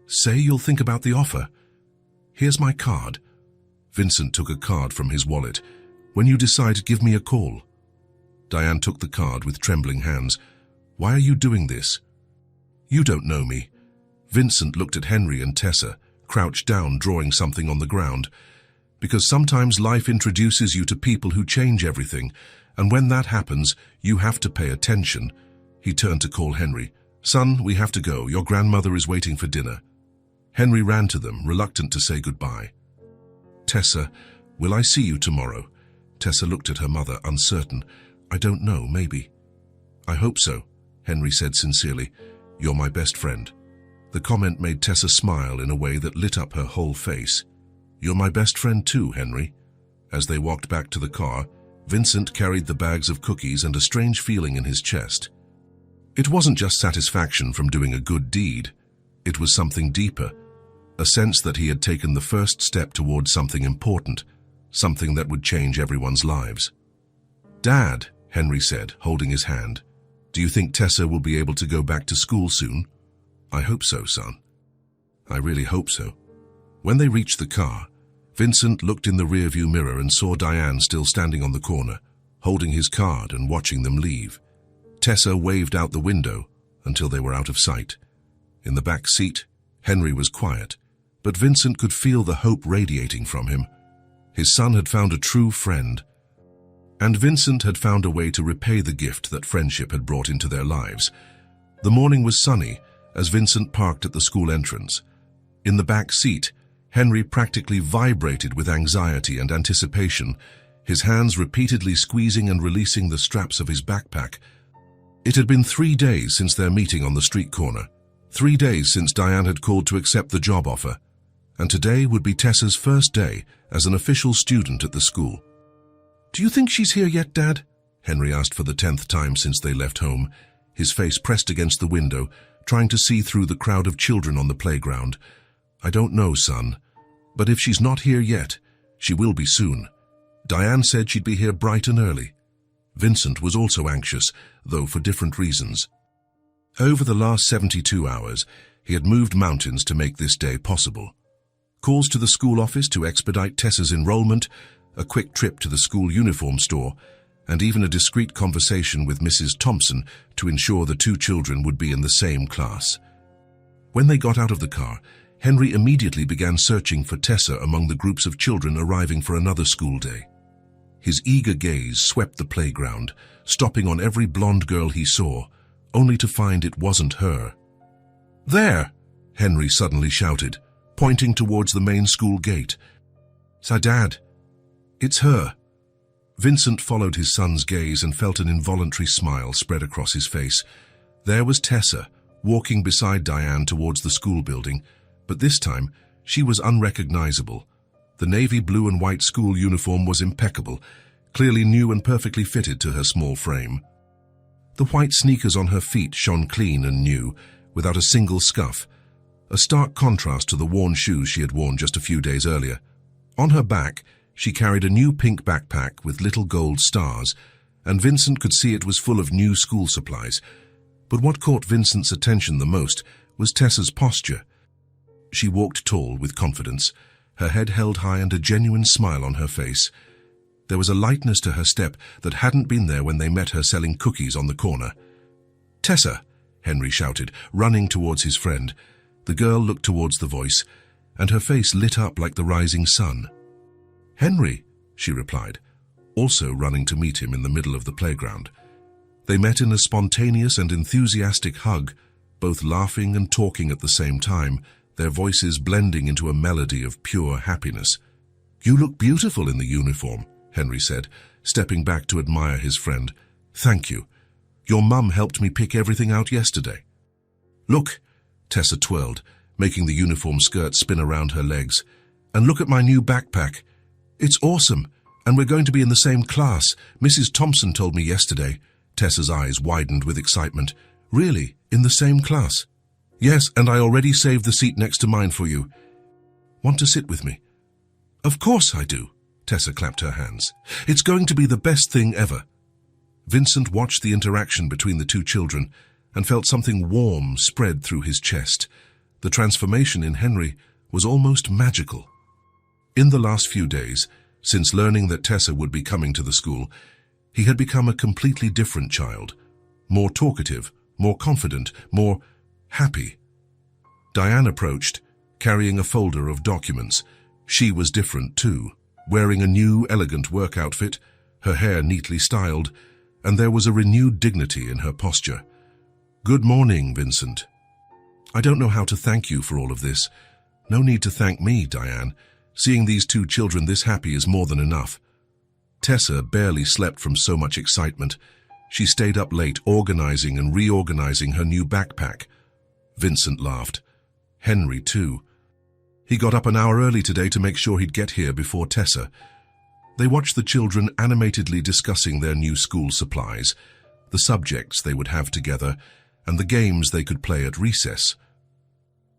Say you'll think about the offer. Here's my card. Vincent took a card from his wallet. When you decide, give me a call. Diane took the card with trembling hands. Why are you doing this? You don't know me. Vincent looked at Henry and Tessa, crouched down, drawing something on the ground. Because sometimes life introduces you to people who change everything, and when that happens, you have to pay attention. He turned to call Henry. Son, we have to go. Your grandmother is waiting for dinner. Henry ran to them, reluctant to say goodbye. Tessa, will I see you tomorrow? Tessa looked at her mother, uncertain. I don't know, maybe. I hope so, Henry said sincerely. You're my best friend. The comment made Tessa smile in a way that lit up her whole face. You're my best friend too, Henry. As they walked back to the car, Vincent carried the bags of cookies and a strange feeling in his chest. It wasn't just satisfaction from doing a good deed. It was something deeper, a sense that he had taken the first step towards something important, something that would change everyone's lives. Dad, Henry said, holding his hand, do you think Tessa will be able to go back to school soon? I hope so, son. I really hope so. When they reached the car, Vincent looked in the rearview mirror and saw Diane still standing on the corner, holding his card and watching them leave. Tessa waved out the window until they were out of sight. In the back seat, Henry was quiet, but Vincent could feel the hope radiating from him. His son had found a true friend, and Vincent had found a way to repay the gift that friendship had brought into their lives. The morning was sunny as Vincent parked at the school entrance. In the back seat, Henry practically vibrated with anxiety and anticipation, his hands repeatedly squeezing and releasing the straps of his backpack. It had been 3 days since their meeting on the street corner, 3 days since Diane had called to accept the job offer, and today would be Tessa's first day as an official student at the school. Do you think she's here yet, Dad? Henry asked for the 10th time since they left home, his face pressed against the window, trying to see through the crowd of children on the playground. I don't know, son, but if she's not here yet, she will be soon. Diane said she'd be here bright and early. Vincent was also anxious, though for different reasons. Over the last 72 hours, he had moved mountains to make this day possible. Calls to the school office to expedite Tessa's enrollment, a quick trip to the school uniform store, and even a discreet conversation with Mrs. Thompson to ensure the 2 children would be in the same class. When they got out of the car, Henry immediately began searching for Tessa among the groups of children arriving for another school day. His eager gaze swept the playground, stopping on every blonde girl he saw, only to find it wasn't her. There! Henry suddenly shouted, pointing towards the main school gate. "So, Dad, it's her." Vincent followed his son's gaze and felt an involuntary smile spread across his face. There was Tessa, walking beside Diane towards the school building, but this time she was unrecognizable. The navy blue and white school uniform was impeccable, clearly new and perfectly fitted to her small frame. The white sneakers on her feet shone clean and new, without a single scuff, a stark contrast to the worn shoes she had worn just a few days earlier. On her back, she carried a new pink backpack with little gold stars, and Vincent could see it was full of new school supplies. But what caught Vincent's attention the most was Tessa's posture. She walked tall with confidence, her head held high and a genuine smile on her face. There was a lightness to her step that hadn't been there when they met her selling cookies on the corner. "Tessa!" Henry shouted, running towards his friend. The girl looked towards the voice, and her face lit up like the rising sun. "Henry," she replied, also running to meet him in the middle of the playground. They met in a spontaneous and enthusiastic hug, both laughing and talking at the same time, their voices blending into a melody of pure happiness. "You look beautiful in the uniform," Henry said, stepping back to admire his friend. "Thank you. Your mum helped me pick everything out yesterday." "Look," Tessa twirled, making the uniform skirt spin around her legs. "And look at my new backpack. It's awesome, and we're going to be in the same class. Mrs. Thompson told me yesterday." Tessa's eyes widened with excitement. "Really? In the same class?" "Yes, and I already saved the seat next to mine for you. Want to sit with me?" "Of course I do." Tessa clapped her hands. "It's going to be the best thing ever." Vincent watched the interaction between the two children and felt something warm spread through his chest. The transformation in Henry was almost magical. In the last few days, since learning that Tessa would be coming to the school, he had become a completely different child, more talkative, more confident, more happy. Diane approached, carrying a folder of documents. She was different too, wearing a new, elegant work outfit, her hair neatly styled, and there was a renewed dignity in her posture. "Good morning, Vincent. I don't know how to thank you for all of this." "No need to thank me, Diane. Seeing these two children this happy is more than enough." Tessa barely slept from so much excitement. She stayed up late organizing and reorganizing her new backpack. Vincent laughed. Henry, too. He got up an hour early today to make sure he'd get here before Tessa. They watched the children animatedly discussing their new school supplies, the subjects they would have together, and the games they could play at recess.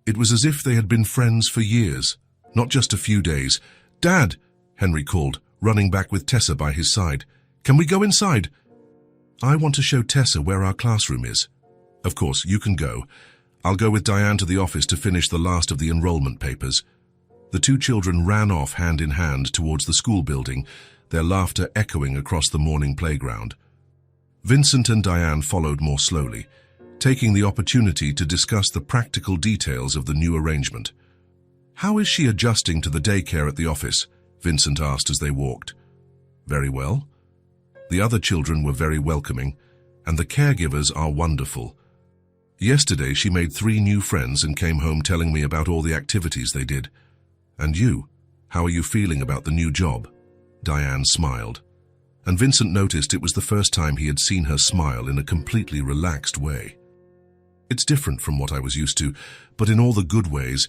It was as if they had been friends for years, not just a few days. "Dad," Henry called, running back with Tessa by his side. "Can we go inside?" "I want to show Tessa where our classroom is." "Of course, you can go. I'll go with Diane to the office to finish the last of the enrollment papers." The two children ran off hand in hand towards the school building, their laughter echoing across the morning playground. Vincent and Diane followed more slowly, taking the opportunity to discuss the practical details of the new arrangement. "How is she adjusting to the daycare at the office?" Vincent asked as they walked. "Very well." The other children were very welcoming, and the caregivers are wonderful. "Yesterday she made 3 new friends and came home telling me about all the activities they did." "And you? How are you feeling about the new job?" Diane smiled, and Vincent noticed it was the first time he had seen her smile in a completely relaxed way. "It's different from what I was used to, but in all the good ways.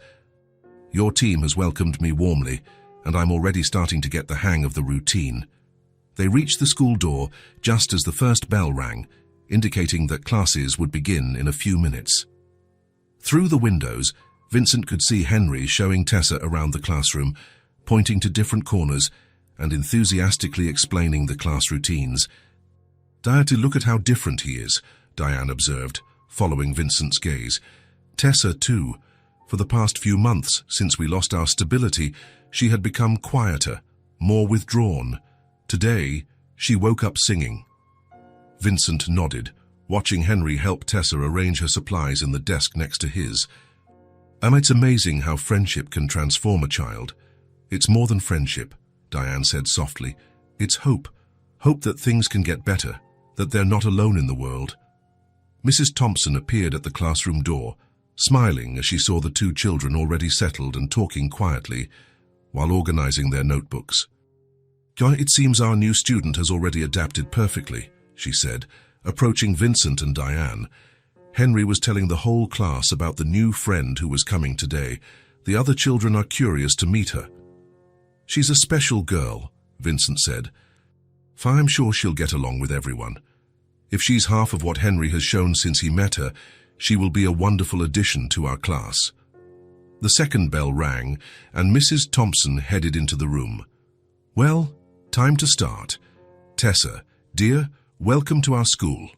Your team has welcomed me warmly, and I'm already starting to get the hang of the routine." They reached the school door just as the first bell rang, indicating that classes would begin in a few minutes. Through the windows, Vincent could see Henry showing Tessa around the classroom, pointing to different corners and enthusiastically explaining the class routines. "Diane, look at how different he is," Diane observed, following Vincent's gaze. "Tessa, too. For the past few months, since we lost our stability, she had become quieter, more withdrawn. Today, she woke up singing." Vincent nodded, watching Henry help Tessa arrange her supplies in the desk next to his. It's amazing how friendship can transform a child." "It's more than friendship," Diane said softly. "It's hope. Hope that things can get better, that they're not alone in the world." Mrs. Thompson appeared at the classroom door, smiling as she saw the two children already settled and talking quietly while organizing their notebooks. "It seems our new student has already adapted perfectly," she said, approaching Vincent and Diane. Henry was telling the whole class about the new friend who was coming today. The other children are curious to meet her. "She's a special girl," Vincent said. "I'm sure she'll get along with everyone. If she's half of what Henry has shown since he met her, she will be a wonderful addition to our class." The second bell rang, and Mrs. Thompson headed into the room. "Well, time to start. Tessa, dear, welcome to our school."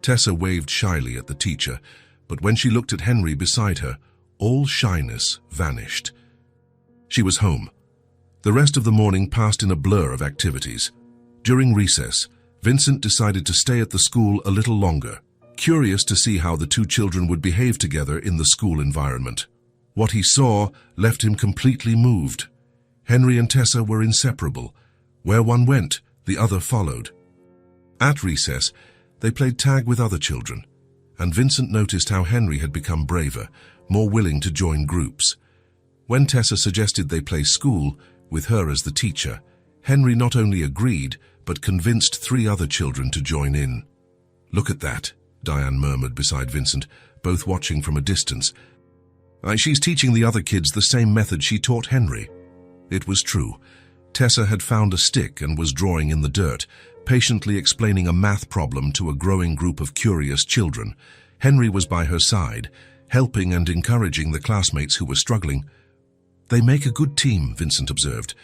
Tessa waved shyly at the teacher, but when she looked at Henry beside her, all shyness vanished. She was home. The rest of the morning passed in a blur of activities. During recess, Vincent decided to stay at the school a little longer, curious to see how the two children would behave together in the school environment. What he saw left him completely moved. Henry and Tessa were inseparable. Where one went, the other followed. At recess, they played tag with other children, and Vincent noticed how Henry had become braver, more willing to join groups. When Tessa suggested they play school, with her as the teacher, Henry not only agreed, but convinced 3 other children to join in. "Look at that," Diane murmured beside Vincent, both watching from a distance. "She's teaching the other kids the same method she taught Henry." It was true. Tessa had found a stick and was drawing in the dirt, patiently explaining a math problem to a growing group of curious children. Henry was by her side, helping and encouraging the classmates who were struggling. "They make a good team," Vincent observed.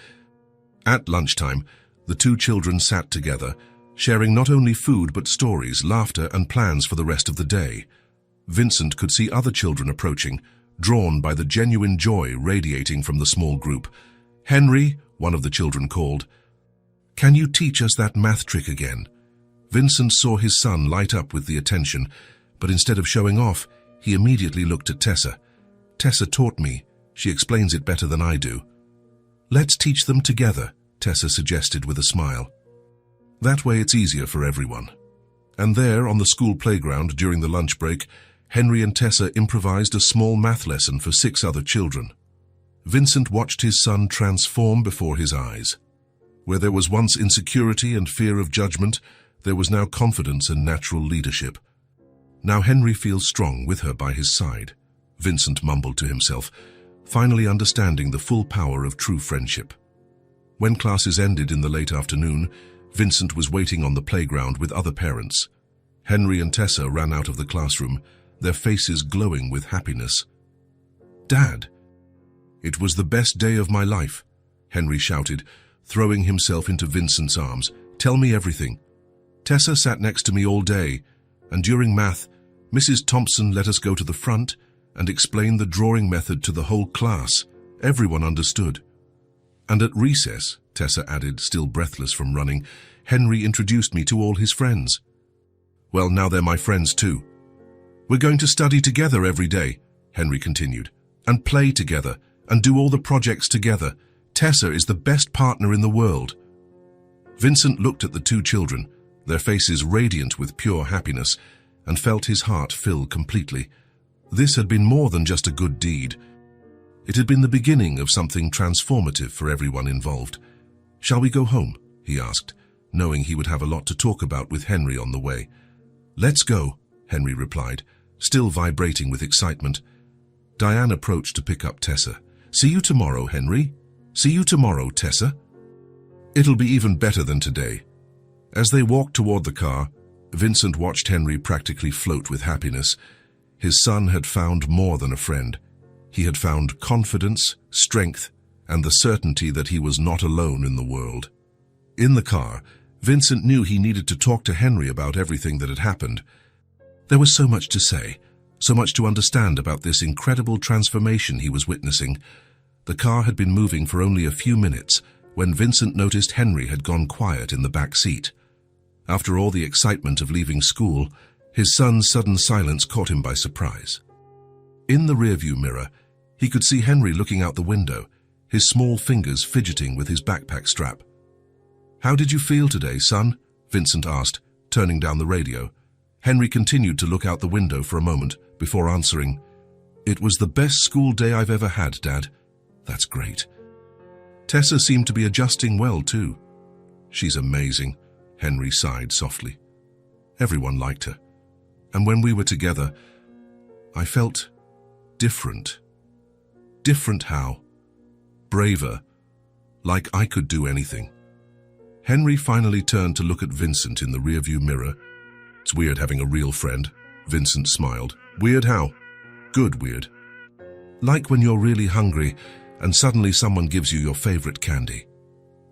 At lunchtime, the two children sat together, sharing not only food but stories, laughter, and plans for the rest of the day. Vincent could see other children approaching, drawn by the genuine joy radiating from the small group. "Henry," one of the children called, "can you teach us that math trick again?" Vincent saw his son light up with the attention, but instead of showing off, he immediately looked at Tessa. "Tessa taught me. She explains it better than I do." "Let's teach them together," Tessa suggested with a smile. "That way it's easier for everyone." And there, on the school playground during the lunch break, Henry and Tessa improvised a small math lesson for 6 other children. Vincent watched his son transform before his eyes. Where there was once insecurity and fear of judgment, there was now confidence and natural leadership. "Now Henry feels strong with her by his side," Vincent mumbled to himself, finally understanding the full power of true friendship. When classes ended in the late afternoon, Vincent was waiting on the playground with other parents. Henry and Tessa ran out of the classroom, their faces glowing with happiness. "Dad!" "It was the best day of my life," Henry shouted, throwing himself into Vincent's arms. "Tell me everything." "Tessa sat next to me all day, and during math, Mrs. Thompson let us go to the front and explain the drawing method to the whole class. Everyone understood. And at recess," Tessa added, still breathless from running, "Henry introduced me to all his friends." "Well, now they're my friends too." "We're going to study together every day," Henry continued, "and play together, and do all the projects together. Tessa is the best partner in the world." Vincent looked at the two children, their faces radiant with pure happiness, and felt his heart fill completely. This had been more than just a good deed. It had been the beginning of something transformative for everyone involved. "Shall we go home?" he asked, knowing he would have a lot to talk about with Henry on the way. "Let's go," Henry replied, still vibrating with excitement. Diane approached to pick up Tessa. "See you tomorrow, Henry. See you tomorrow, Tessa." "It'll be even better than today." As they walked toward the car, Vincent watched Henry practically float with happiness. His son had found more than a friend. He had found confidence, strength, and the certainty that he was not alone in the world. In the car, Vincent knew he needed to talk to Henry about everything that had happened. There was so much to say, so much to understand about this incredible transformation he was witnessing. The car had been moving for only a few minutes when Vincent noticed Henry had gone quiet in the back seat. After all the excitement of leaving school, his son's sudden silence caught him by surprise. In the rearview mirror, he could see Henry looking out the window, his small fingers fidgeting with his backpack strap. "How did you feel today, son?" Vincent asked, turning down the radio. Henry continued to look out the window for a moment before answering, "It was the best school day I've ever had, Dad." "That's great." Tessa seemed to be adjusting well, too. "She's amazing," Henry sighed softly. Everyone liked her. And when we were together, I felt different. Different how? Braver, like I could do anything. Henry finally turned to look at Vincent in the rearview mirror. "It's weird having a real friend," Vincent smiled. "Weird how?" "Good weird. Like when you're really hungry and suddenly someone gives you your favorite candy."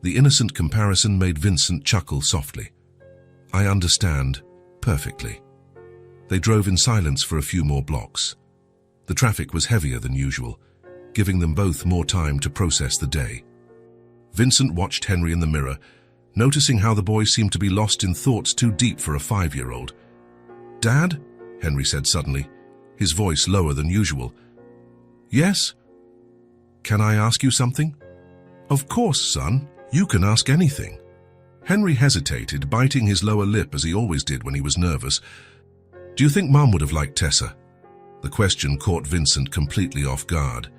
The innocent comparison made Vincent chuckle softly. "I understand perfectly." They drove in silence for a few more blocks. The traffic was heavier than usual, giving them both more time to process the day. Vincent watched Henry in the mirror, noticing how the boy seemed to be lost in thoughts too deep for a 5-year-old. "Dad?" Henry said suddenly, his voice lower than usual. "Yes? Can I ask you something?" "Of course, son. You can ask anything." Henry hesitated, biting his lower lip as he always did when he was nervous. "Do you think Mom would have liked Tessa?" The question caught Vincent completely off guard.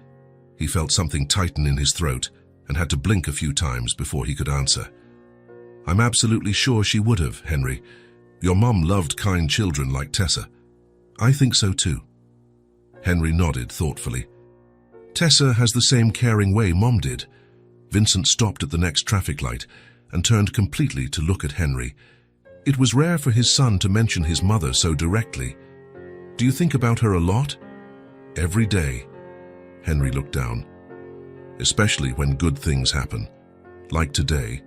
He felt something tighten in his throat and had to blink a few times before he could answer. "I'm absolutely sure she would have, Henry. Your mom loved kind children like Tessa." "I think so too." Henry nodded thoughtfully. "Tessa has the same caring way Mom did." Vincent stopped at the next traffic light and turned completely to look at Henry. It was rare for his son to mention his mother so directly. "Do you think about her a lot?" "Every day." Henry looked down. "Especially when good things happen, like today."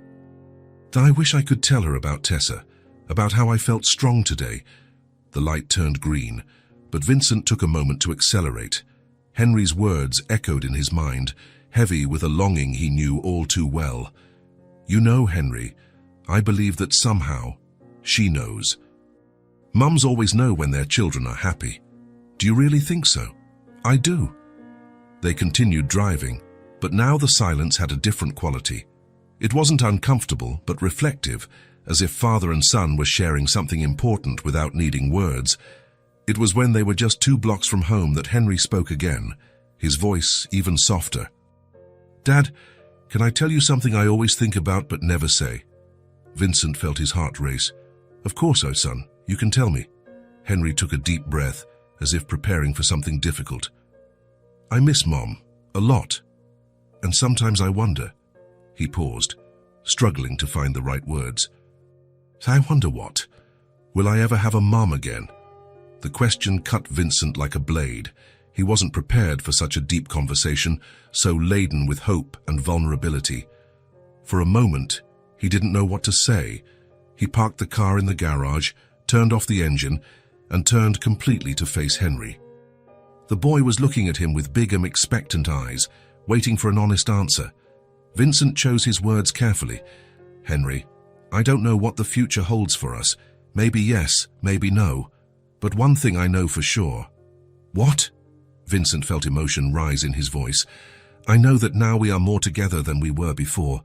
"I wish I could tell her about Tessa, about how I felt strong today." The light turned green, but Vincent took a moment to accelerate. Henry's words echoed in his mind, heavy with a longing he knew all too well. "You know, Henry, I believe that somehow she knows. Mums always know when their children are happy." "Do you really think so?" "I do." They continued driving, but now the silence had a different quality. It wasn't uncomfortable, but reflective, as if father and son were sharing something important without needing words. It was when they were just 2 blocks from home that Henry spoke again, his voice even softer. "Dad, can I tell you something I always think about but never say?" Vincent felt his heart race. "Of course, oh son, you can tell me." Henry took a deep breath, as if preparing for something difficult. "I miss Mom, a lot. And sometimes I wonder." He paused, struggling to find the right words. "I wonder what? Will I ever have a mom again?" The question cut Vincent like a blade. He wasn't prepared for such a deep conversation, so laden with hope and vulnerability. For a moment, he didn't know what to say. He parked the car in the garage, turned off the engine, and turned completely to face Henry. The boy was looking at him with big and expectant eyes, waiting for an honest answer. Vincent chose his words carefully. "Henry, I don't know what the future holds for us. Maybe yes, maybe no. But one thing I know for sure." "What?" Vincent felt emotion rise in his voice. "I know that now we are more together than we were before,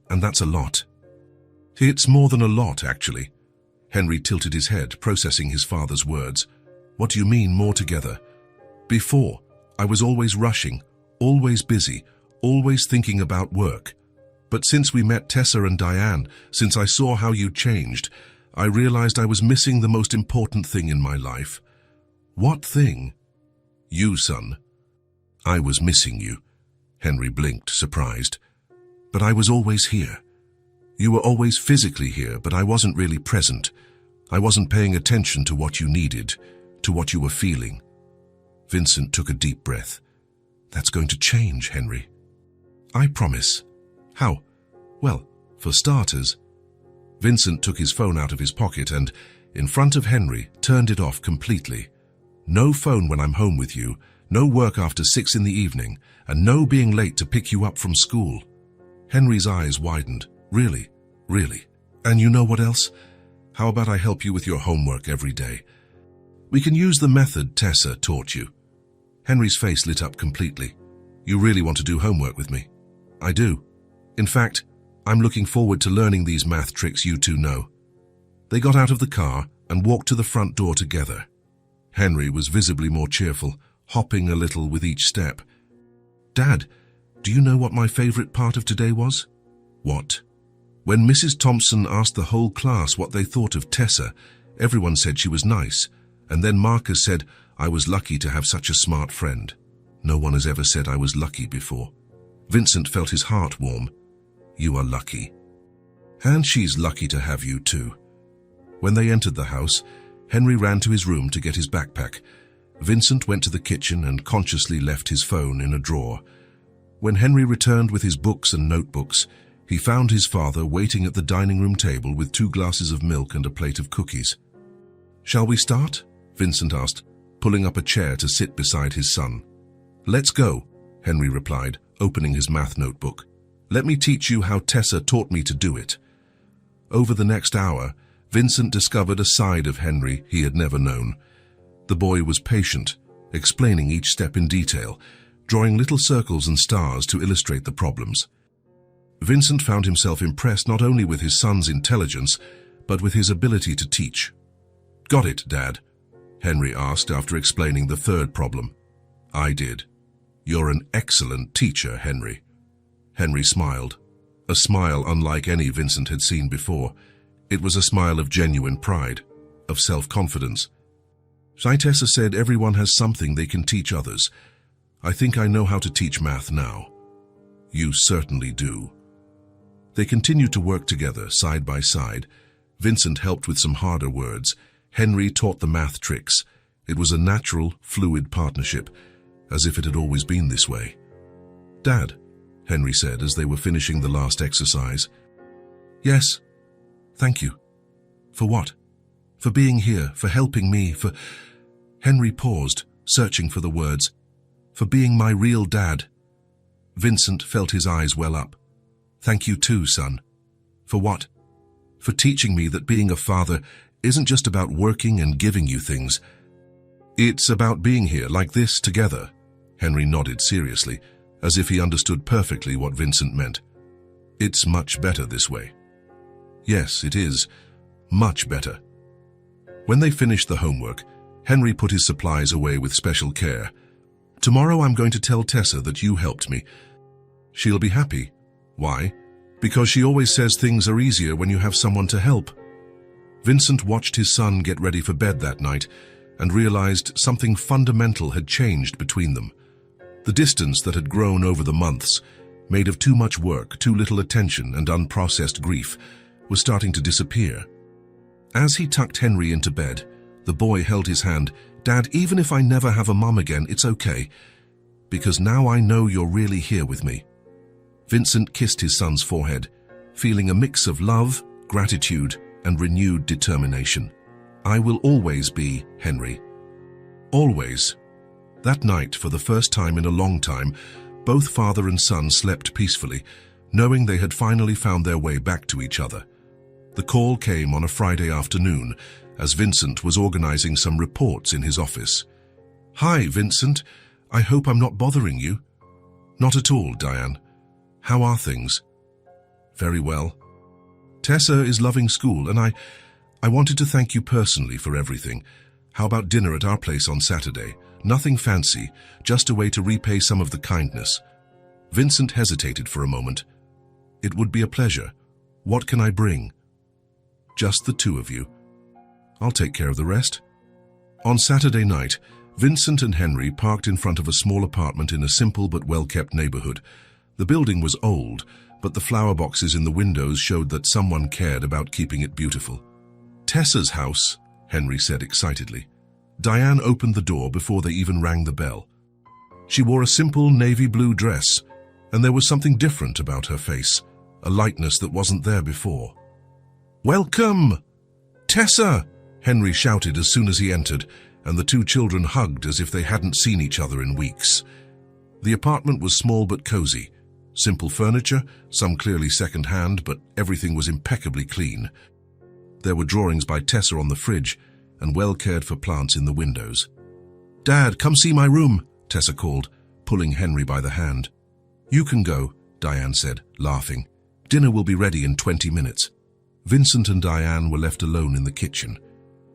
and that's a lot." "It's more than a lot, actually." Henry tilted his head, processing his father's words. "What do you mean, more together?" "Before, I was always rushing, always busy, always thinking about work. But since we met Tessa and Diane, since I saw how you changed, I realized I was missing the most important thing in my life." "What thing?" "You, son." "I was missing you." Henry blinked, surprised. "But I was always here. You were always physically here, but I wasn't really present. I wasn't paying attention to what you needed, to what you were feeling." Vincent took a deep breath. "That's going to change, Henry." "I promise." "How?" "Well, for starters." Vincent took his phone out of his pocket and, in front of Henry, turned it off completely. "No phone when I'm home with you, no work after 6 in the evening, and no being late to pick you up from school." Henry's eyes widened. "Really? Really? And you know what else? How about I help you with your homework every day? We can use the method Tessa taught you." Henry's face lit up completely. "You really want to do homework with me?" "I do. In fact, I'm looking forward to learning these math tricks you two know." They got out of the car and walked to the front door together. Henry was visibly more cheerful, hopping a little with each step. "Dad, do you know what my favorite part of today was?" "What?" "When Mrs. Thompson asked the whole class what they thought of Tessa, everyone said she was nice, and then Marcus said I was lucky to have such a smart friend. No one has ever said I was lucky before." Vincent felt his heart warm. "You are lucky. And she's lucky to have you too." When they entered the house, Henry ran to his room to get his backpack. Vincent went to the kitchen and consciously left his phone in a drawer. When Henry returned with his books and notebooks, he found his father waiting at the dining room table with 2 glasses of milk and a plate of cookies. "Shall we start?" Vincent asked, pulling up a chair to sit beside his son. "Let's go," Henry replied, opening his math notebook. "Let me teach you how Tessa taught me to do it." Over the next hour, Vincent discovered a side of Henry he had never known. The boy was patient, explaining each step in detail, drawing little circles and stars to illustrate the problems. Vincent found himself impressed not only with his son's intelligence, but with his ability to teach. "Got it, Dad?" Henry asked after explaining the 3rd problem. "I did. You're an excellent teacher, Henry." Henry smiled, a smile unlike any Vincent had seen before. It was a smile of genuine pride, of self-confidence. "Tessa said everyone has something they can teach others. I think I know how to teach math now." "You certainly do." They continued to work together, side by side. Vincent helped with some harder words. Henry taught the math tricks. It was a natural, fluid partnership, as if it had always been this way. "Dad," Henry said as they were finishing the last exercise. "Yes. Thank you." "For what?" "For being here, for helping me, for—" Henry paused, searching for the words. "For being my real dad." Vincent felt his eyes well up. "Thank you too, son." "For what?" "For teaching me that being a father isn't just about working and giving you things. It's about being here like this together." Henry nodded seriously, as if he understood perfectly what Vincent meant. "It's much better this way." "Yes, it is. Much better." When they finished the homework, Henry put his supplies away with special care. "Tomorrow I'm going to tell Tessa that you helped me. She'll be happy." "Why?" "Because she always says things are easier when you have someone to help." Vincent watched his son get ready for bed that night and realized something fundamental had changed between them. The distance that had grown over the months, made of too much work, too little attention, and unprocessed grief, was starting to disappear. As he tucked Henry into bed, the boy held his hand. "Dad, even if I never have a mum again, it's okay, because now I know you're really here with me." Vincent kissed his son's forehead, feeling a mix of love, gratitude, and renewed determination. "I will always be, Henry." Always. That night, for the first time in a long time, both father and son slept peacefully, knowing they had finally found their way back to each other. The call came on a Friday afternoon, as Vincent was organizing some reports in his office. "Hi, Vincent. I hope I'm not bothering you." "Not at all, Diane. How are things?" "Very well. Tessa is loving school, and I wanted to thank you personally for everything. How about dinner at our place on Saturday? Nothing fancy, just a way to repay some of the kindness." Vincent hesitated for a moment. "It would be a pleasure. What can I bring?" "Just the 2 of you. I'll take care of the rest." On Saturday night, Vincent and Henry parked in front of a small apartment in a simple but well-kept neighborhood. The building was old, but the flower boxes in the windows showed that someone cared about keeping it beautiful. "Tessa's house," Henry said excitedly. Diane opened the door before they even rang the bell. She wore a simple navy blue dress, and there was something different about her face, a lightness that wasn't there before. "Welcome, Tessa!" Henry shouted as soon as he entered, and the 2 children hugged as if they hadn't seen each other in weeks. The apartment was small but cozy. Simple furniture, some clearly second-hand, but everything was impeccably clean. There were drawings by Tessa on the fridge, and well-cared-for plants in the windows. "Dad, come see my room," Tessa called, pulling Henry by the hand. "You can go," Diane said, laughing. "Dinner will be ready in 20 minutes. Vincent and Diane were left alone in the kitchen,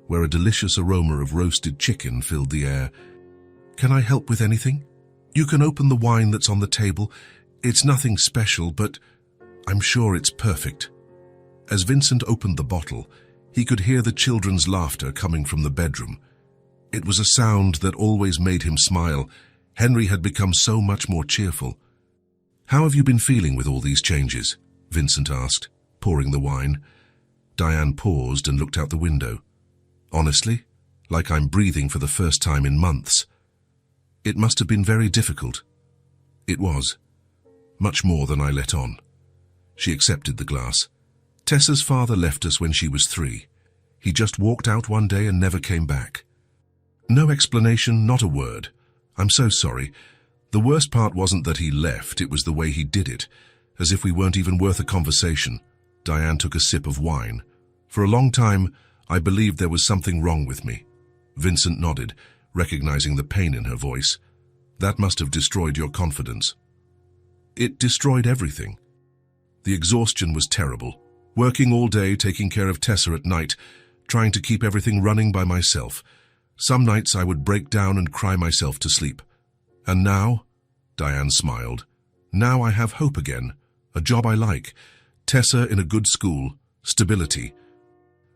where a delicious aroma of roasted chicken filled the air. Can I help with anything? You can open the wine that's on the table. It's nothing special, but I'm sure it's perfect." As Vincent opened the bottle, he could hear the children's laughter coming from the bedroom. It was a sound that always made him smile. Henry had become so much more cheerful. "How have you been feeling with all these changes?" Vincent asked, pouring the wine. Diane paused and looked out the window. "Honestly, like I'm breathing for the first time in months. It must have been very difficult." "It was. Much more than I let on." She accepted the glass. "Tessa's father left us when she was 3. He just walked out one day and never came back. No explanation, not a word. I'm so sorry. The worst part wasn't that he left, it was the way he did it, as if we weren't even worth a conversation." Diane took a sip of wine. "For a long time, I believed there was something wrong with me." Vincent nodded, recognizing the pain in her voice. "That must have destroyed your confidence." "It destroyed everything. The exhaustion was terrible. Working all day, taking care of Tessa at night, trying to keep everything running by myself. Some nights I would break down and cry myself to sleep. And now," Diane smiled, "now I have hope again, a job I like, Tessa in a good school, stability.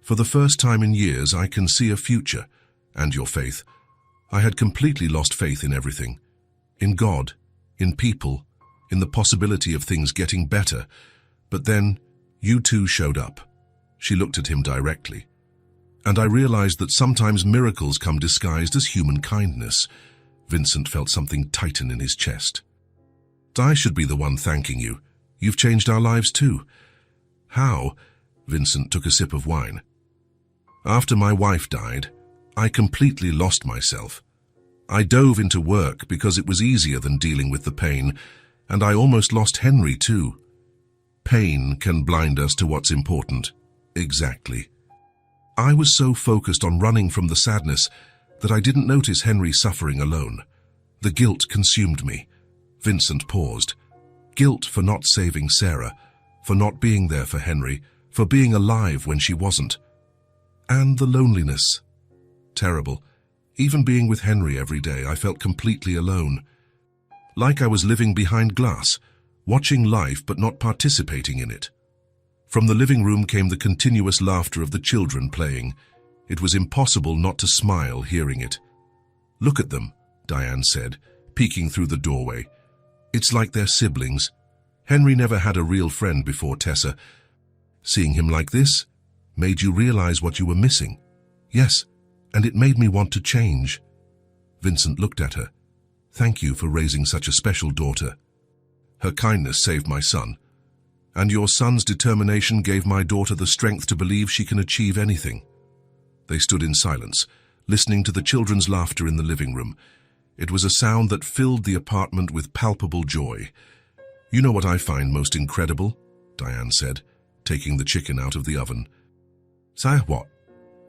For the first time in years I can see a future, and your faith. I had completely lost faith in everything. In God, in people, in the possibility of things getting better. But then, you two showed up." She looked at him directly. "And I realized that sometimes miracles come disguised as human kindness." Vincent felt something tighten in his chest. "I should be the one thanking you. You've changed our lives too." "How?" Vincent took a sip of wine. "After my wife died, I completely lost myself. I dove into work because it was easier than dealing with the pain, and I almost lost Henry too. Pain can blind us to what's important." "Exactly. I was so focused on running from the sadness that I didn't notice Henry suffering alone. The guilt consumed me." Vincent paused. Guilt for not saving Sarah, for not being there for Henry, for being alive when she wasn't. And the loneliness. Terrible. Even being with Henry every day, I felt completely alone. Like I was living behind glass, watching life but not participating in it. From the living room came the continuous laughter of the children playing. It was impossible not to smile hearing it. "Look at them," Diane said, peeking through the doorway. "It's like they're siblings. Henry never had a real friend before Tessa. Seeing him like this made you realize what you were missing." "Yes, and it made me want to change." Vincent looked at her. "Thank you for raising such a special daughter. Her kindness saved my son, and your son's determination gave my daughter the strength to believe she can achieve anything." They stood in silence, listening to the children's laughter in the living room. It was a sound that filled the apartment with palpable joy. "You know what I find most incredible?" Diane said, taking the chicken out of the oven. "Say what?"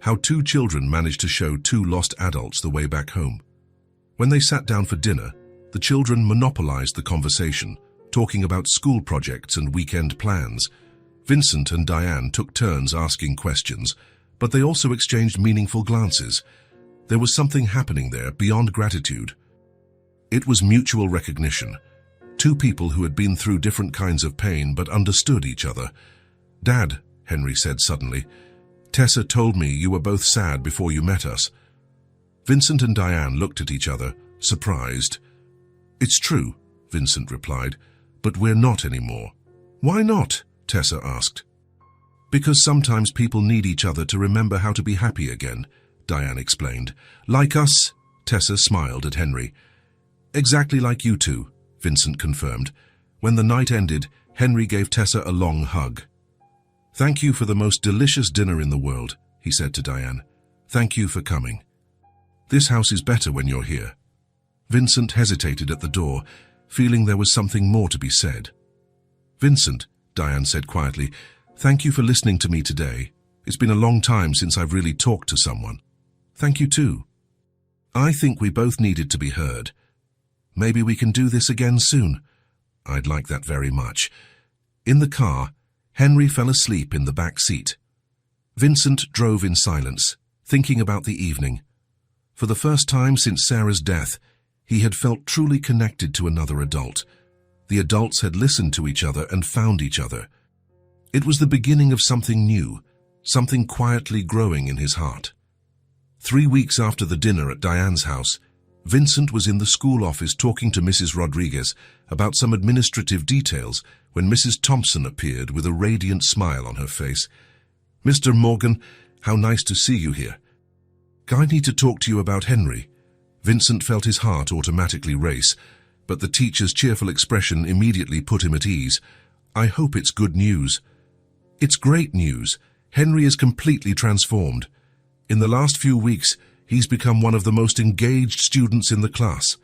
"How 2 children managed to show 2 lost adults the way back home. When they sat down for dinner, the children monopolized the conversation, talking about school projects and weekend plans. Vincent and Diane took turns asking questions, but they also exchanged meaningful glances. There was something happening there beyond gratitude. It was mutual recognition. 2 people who had been through different kinds of pain but understood each other. "Dad," Henry said suddenly, "Tessa told me you were both sad before you met us." Vincent and Diane looked at each other, surprised. "It's true," Vincent replied, "but we're not anymore." "Why not?" Tessa asked. "Because sometimes people need each other to remember how to be happy again," Diane explained. "Like us?" Tessa smiled at Henry. "Exactly like you two," Vincent confirmed. When the night ended, Henry gave Tessa a long hug. "Thank you for the most delicious dinner in the world," he said to Diane. "Thank you for coming. This house is better when you're here." Vincent hesitated at the door, feeling there was something more to be said. "Vincent," Diane said quietly, "thank you for listening to me today. It's been a long time since I've really talked to someone." "Thank you too. I think we both needed to be heard. Maybe we can do this again soon." "I'd like that very much." In the car, Henry fell asleep in the back seat. Vincent drove in silence, thinking about the evening. For the first time since Sarah's death, He had felt truly connected to another adult. The adults had listened to each other and found each other. It was the beginning of something new, something quietly growing in his heart. 3 weeks after the dinner at Diane's house, Vincent was in the school office talking to Mrs. Rodriguez about some administrative details when Mrs. Thompson appeared with a radiant smile on her face. "Mr. Morgan, how nice to see you here. I need to talk to you about Henry." Vincent felt his heart automatically race, but the teacher's cheerful expression immediately put him at ease. "I hope it's good news." "It's great news. Henry is completely transformed. In the last few weeks, he's become one of the most engaged students in the class."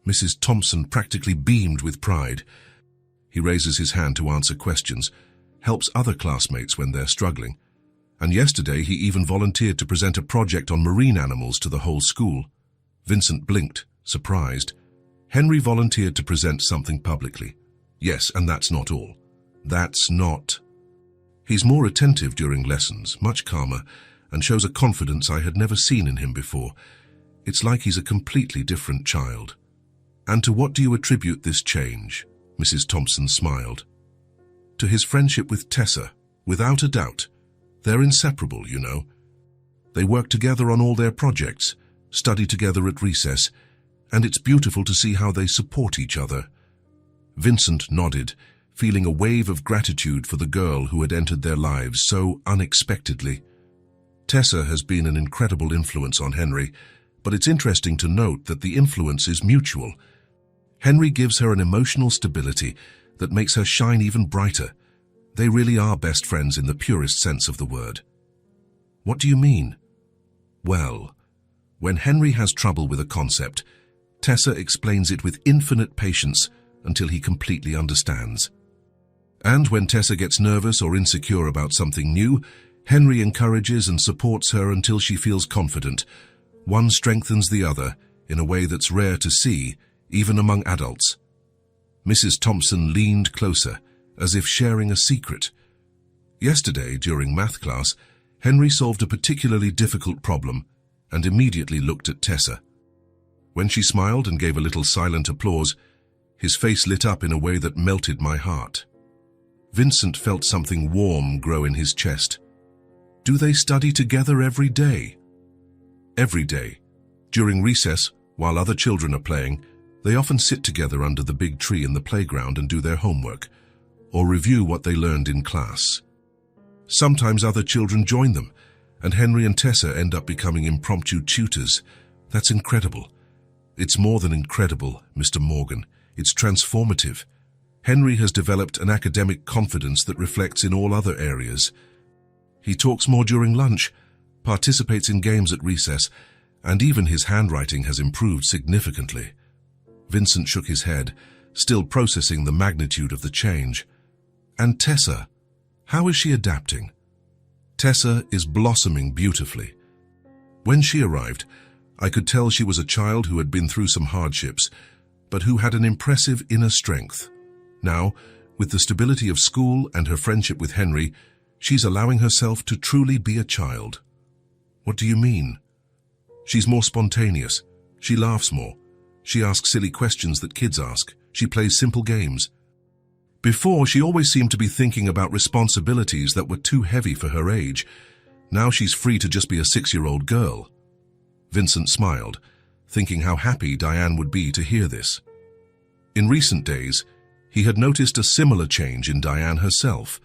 Mrs. Thompson practically beamed with pride. He raises his hand to answer questions, helps other classmates when they're struggling. And yesterday he even volunteered to present a project on marine animals to the whole school. Vincent blinked, surprised. Henry volunteered to present something publicly. Yes, and that's not all. That's not. He's more attentive during lessons, much calmer, and shows a confidence I had never seen in him before. It's like he's a completely different child. "And to what do you attribute this change?" Mrs. Thompson smiled. "To his friendship with Tessa, without a doubt. They're inseparable, you know. They work together on all their projects, study together at recess, and it's beautiful to see how they support each other." Vincent nodded, feeling a wave of gratitude for the girl who had entered their lives so unexpectedly. Tessa has been an incredible influence on Henry, but it's interesting to note that the influence is mutual. Henry gives her an emotional stability that makes her shine even brighter. They really are best friends in the purest sense of the word. "What do you mean?" "Well, when Henry has trouble with a concept, Tessa explains it with infinite patience until he completely understands. And when Tessa gets nervous or insecure about something new, Henry encourages and supports her until she feels confident. One strengthens the other in a way that's rare to see, even among adults." Mrs. Thompson leaned closer, as if sharing a secret. Yesterday, during math class, Henry solved a particularly difficult problem and immediately looked at Tessa. When she smiled and gave a little silent applause, his face lit up in a way that melted my heart. Vincent felt something warm grow in his chest. "Do they study together every day?" "Every day. During recess, while other children are playing, they often sit together under the big tree in the playground and do their homework, or review what they learned in class. Sometimes other children join them, and Henry and Tessa end up becoming impromptu tutors. That's incredible. It's more than incredible, Mr. Morgan. It's transformative. Henry has developed an academic confidence that reflects in all other areas. He talks more during lunch, participates in games at recess, and even his handwriting has improved significantly." Vincent shook his head, still processing the magnitude of the change. "And Tessa, how is she adapting?" "Tessa is blossoming beautifully. When she arrived, I could tell she was a child who had been through some hardships, but who had an impressive inner strength. Now, with the stability of school and her friendship with Henry, she's allowing herself to truly be a child." "What do you mean?" "She's more spontaneous. She laughs more. She asks silly questions that kids ask. She plays simple games. Before, she always seemed to be thinking about responsibilities that were too heavy for her age. Now she's free to just be a 6-year-old girl." Vincent smiled, thinking how happy Diane would be to hear this. In recent days, he had noticed a similar change in Diane herself.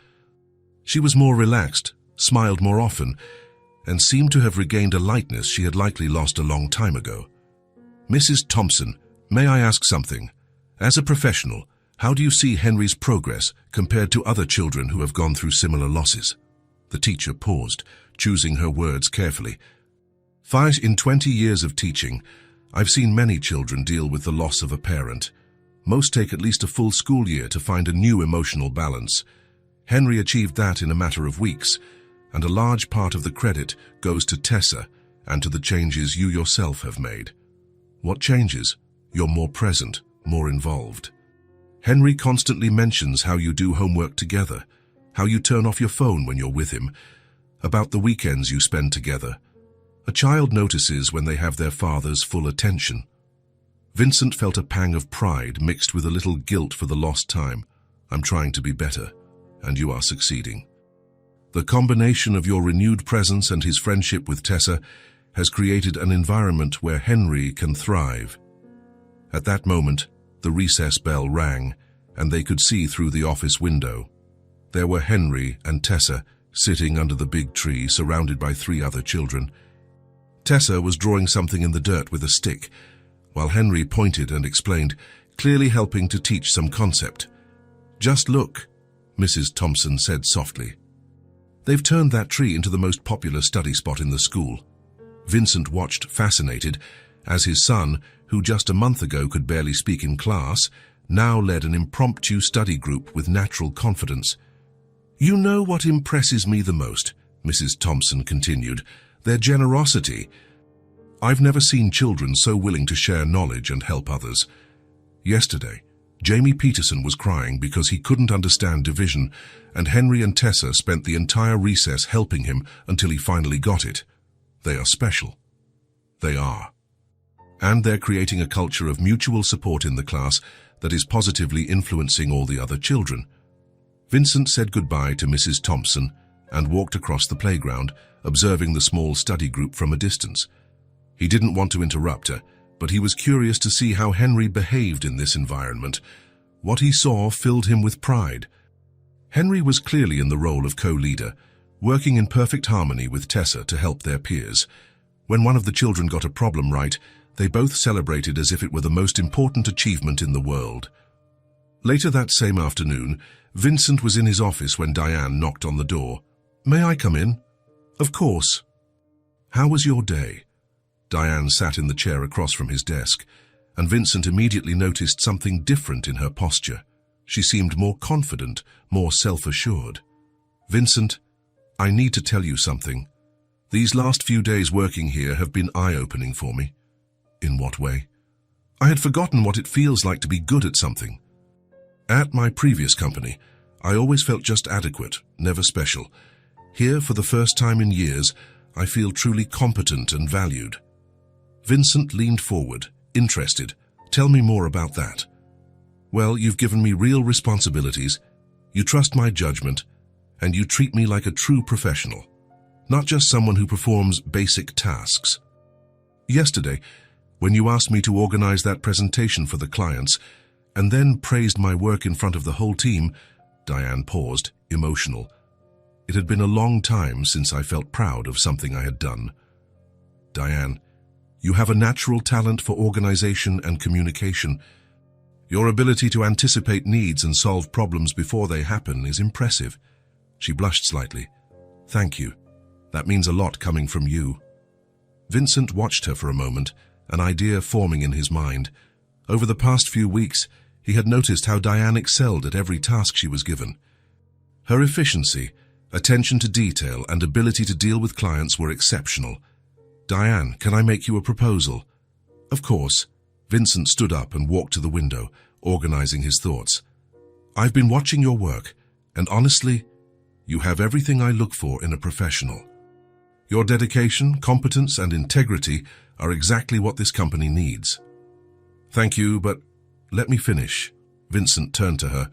She was more relaxed, smiled more often, and seemed to have regained a lightness she had likely lost a long time ago. "Mrs. Thompson, may I ask something? As a professional, how do you see Henry's progress compared to other children who have gone through similar losses?" The teacher paused, choosing her words carefully. In 20 years of teaching, I've seen many children deal with the loss of a parent. Most take at least a full school year to find a new emotional balance. Henry achieved that in a matter of weeks, and a large part of the credit goes to Tessa and to the changes you yourself have made. What changes? You're more present, more involved. Henry constantly mentions how you do homework together, how you turn off your phone when you're with him, about the weekends you spend together. A child notices when they have their father's full attention. Vincent felt a pang of pride mixed with a little guilt for the lost time. I'm trying to be better, and you are succeeding. The combination of your renewed presence and his friendship with Tessa has created an environment where Henry can thrive. At that moment, the recess bell rang, and they could see through the office window. There were Henry and Tessa sitting under the big tree, surrounded by 3 other children. Tessa was drawing something in the dirt with a stick, while Henry pointed and explained, clearly helping to teach some concept. "Just look," Mrs. Thompson said softly. "They've turned that tree into the most popular study spot in the school." Vincent watched, fascinated, as his son, who just a month ago could barely speak in class, now led an impromptu study group with natural confidence. "You know what impresses me the most," Mrs. Thompson continued, "their generosity. I've never seen children so willing to share knowledge and help others. Yesterday, Jamie Peterson was crying because he couldn't understand division, and Henry and Tessa spent the entire recess helping him until he finally got it. They are special. They are. And they're creating a culture of mutual support in the class that is positively influencing all the other children." Vincent said goodbye to Mrs. Thompson and walked across the playground, observing the small study group from a distance. He didn't want to interrupt her, but he was curious to see how Henry behaved in this environment. What he saw filled him with pride. Henry was clearly in the role of co-leader, working in perfect harmony with Tessa to help their peers. When one of the children got a problem right, they both celebrated as if it were the most important achievement in the world. Later that same afternoon, Vincent was in his office when Diane knocked on the door. "May I come in?" "Of course." "How was your day?" Diane sat in the chair across from his desk, and Vincent immediately noticed something different in her posture. She seemed more confident, more self-assured. "Vincent, I need to tell you something. These last few days working here have been eye-opening for me." "In what way?" "I had forgotten what it feels like to be good at something. At my previous company, I always felt just adequate, never special. Here, for the first time in years, I feel truly competent and valued." Vincent leaned forward, interested. "Tell me more about that." "Well, you've given me real responsibilities, you trust my judgment, and you treat me like a true professional, not just someone who performs basic tasks. Yesterday, when you asked me to organize that presentation for the clients, and then praised my work in front of the whole team," Diane paused, emotional. It had been a long time since I felt proud of something I had done. "Diane, you have a natural talent for organization and communication. Your ability to anticipate needs and solve problems before they happen is impressive." She blushed slightly. "Thank you. That means a lot coming from you." Vincent watched her for a moment, an idea forming in his mind. Over the past few weeks, he had noticed how Diane excelled at every task she was given. Her efficiency, attention to detail, and ability to deal with clients were exceptional. "Diane, can I make you a proposal?" "Of course." Vincent stood up and walked to the window, organizing his thoughts. "I've been watching your work, and honestly, you have everything I look for in a professional. Your dedication, competence, and integrity are exactly what this company needs." "Thank you, but let me finish." Vincent turned to her.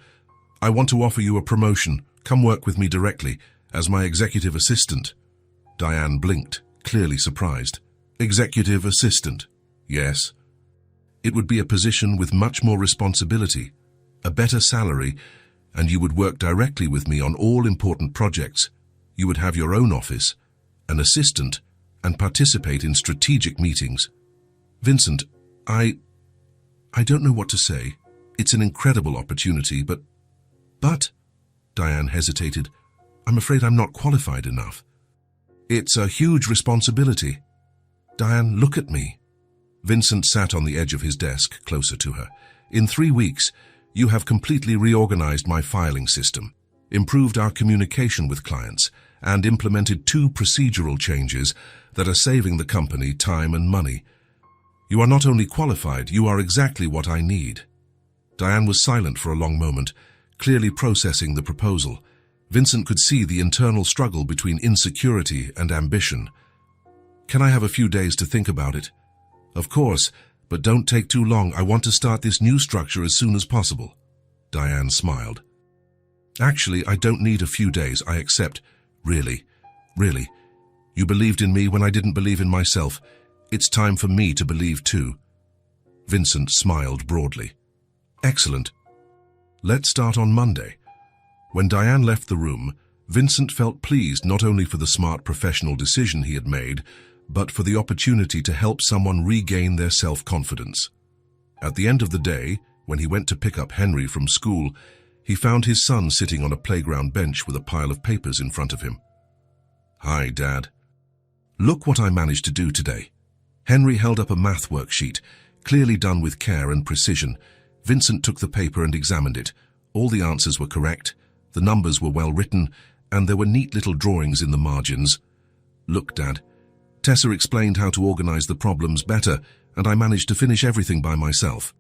"I want to offer you a promotion. Come work with me directly, as my executive assistant." Diane blinked, clearly surprised. "Executive assistant?" "Yes." "It would be a position with much more responsibility, a better salary, and you would work directly with me on all important projects. You would have your own office, an assistant, and participate in strategic meetings." "Vincent, I don't know what to say. It's an incredible opportunity, but, Diane hesitated, "I'm afraid I'm not qualified enough." "It's a huge responsibility." "Diane, look at me." Vincent sat on the edge of his desk, closer to her. "In 3 weeks, you have completely reorganized my filing system, improved our communication with clients, and implemented 2 procedural changes that are saving the company time and money. You are not only qualified, you are exactly what I need." Diane was silent for a long moment, clearly processing the proposal. Vincent could see the internal struggle between insecurity and ambition. "Can I have a few days to think about it?" "Of course, But don't take too long. I want to start this new structure as soon as possible. Diane smiled. Actually, I don't need a few days. I accept. Really. You believed in me when I didn't believe in myself. It's time for me to believe too. Vincent smiled broadly. Excellent. Let's start on Monday. When Diane left the room, Vincent felt pleased not only for the smart professional decision he had made, but for the opportunity to help someone regain their self-confidence. At the end of the day, when he went to pick up Henry from school, he found his son sitting on a playground bench with a pile of papers in front of him. "Hi, Dad. Look what I managed to do today." Henry held up a math worksheet, clearly done with care and precision. Vincent took the paper and examined it. All the answers were correct, the numbers were well written, and there were neat little drawings in the margins. "Look, Dad. Tessa explained how to organize the problems better, and I managed to finish everything by myself.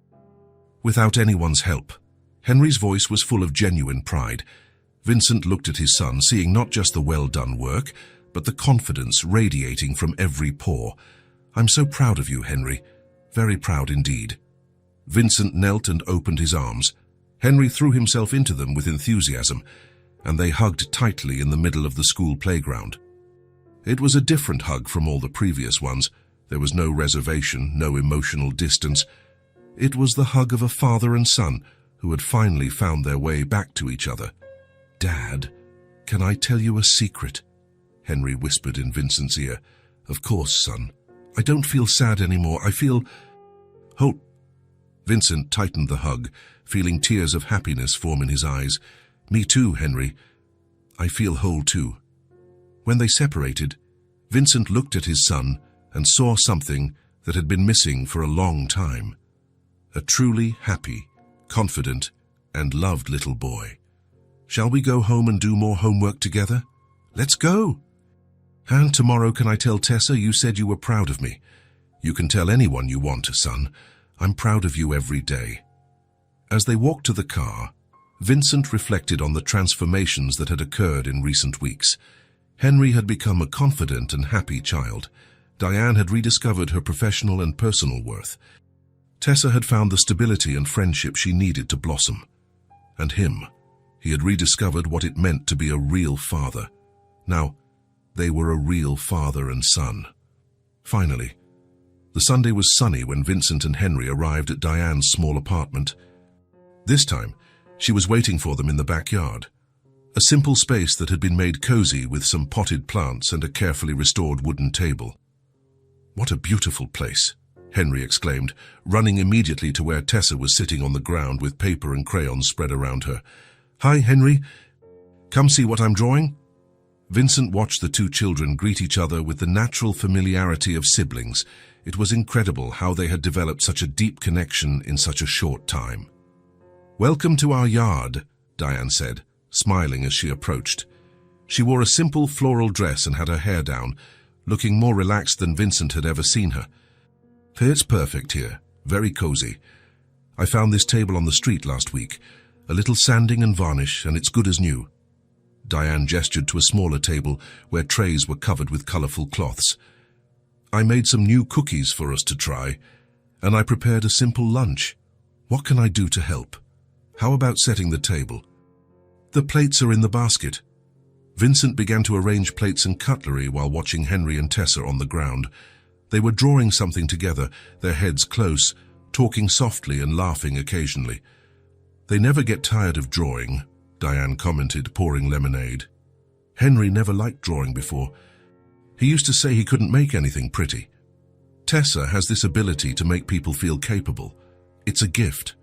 Without anyone's help." Henry's voice was full of genuine pride. Vincent looked at his son, seeing not just the well-done work, but the confidence radiating from every pore. "I'm so proud of you, Henry. Very proud indeed." Vincent knelt and opened his arms. Henry threw himself into them with enthusiasm, and they hugged tightly in the middle of the school playground. It was a different hug from all the previous ones. There was no reservation, no emotional distance. It was the hug of a father and son who had finally found their way back to each other. "Dad, can I tell you a secret?" Henry whispered in Vincent's ear. "Of course, son. I don't feel sad anymore. I feel whole." Vincent tightened the hug, feeling tears of happiness form in his eyes. "Me too, Henry. I feel whole too." When they separated, Vincent looked at his son and saw something that had been missing for a long time. A truly happy, confident, and loved little boy. "Shall we go home and do more homework together?" "Let's go." "And tomorrow can I tell Tessa you said you were proud of me?" "You can tell anyone you want, son. I'm proud of you every day." As they walked to the car, Vincent reflected on the transformations that had occurred in recent weeks. Henry had become a confident and happy child. Diane had rediscovered her professional and personal worth. Tessa had found the stability and friendship she needed to blossom. And he had rediscovered what it meant to be a real father. Now, they were a real father and son. Finally, the Sunday was sunny when Vincent and Henry arrived at Diane's small apartment. This time, she was waiting for them in the backyard. A simple space that had been made cozy with some potted plants and a carefully restored wooden table. "What a beautiful place," Henry exclaimed, running immediately to where Tessa was sitting on the ground with paper and crayons spread around her. "Hi, Henry. Come see what I'm drawing?" Vincent watched the two children greet each other with the natural familiarity of siblings. It was incredible how they had developed such a deep connection in such a short time. "Welcome to our yard," Diane said, smiling as she approached. She wore a simple floral dress and had her hair down, looking more relaxed than Vincent had ever seen her. "It's perfect here, very cozy. I found this table on the street last week. A little sanding and varnish, and it's good as new." Diane gestured to a smaller table where trays were covered with colorful cloths. "I made some new cookies for us to try, and I prepared a simple lunch. What can I do to help? How about setting the table?" "The plates are in the basket." Vincent began to arrange plates and cutlery while watching Henry and Tessa on the ground. They were drawing something together, their heads close, talking softly and laughing occasionally. "They never get tired of drawing," Diane commented, pouring lemonade. "Henry never liked drawing before. He used to say he couldn't make anything pretty. Tessa has this ability to make people feel capable. It's a gift."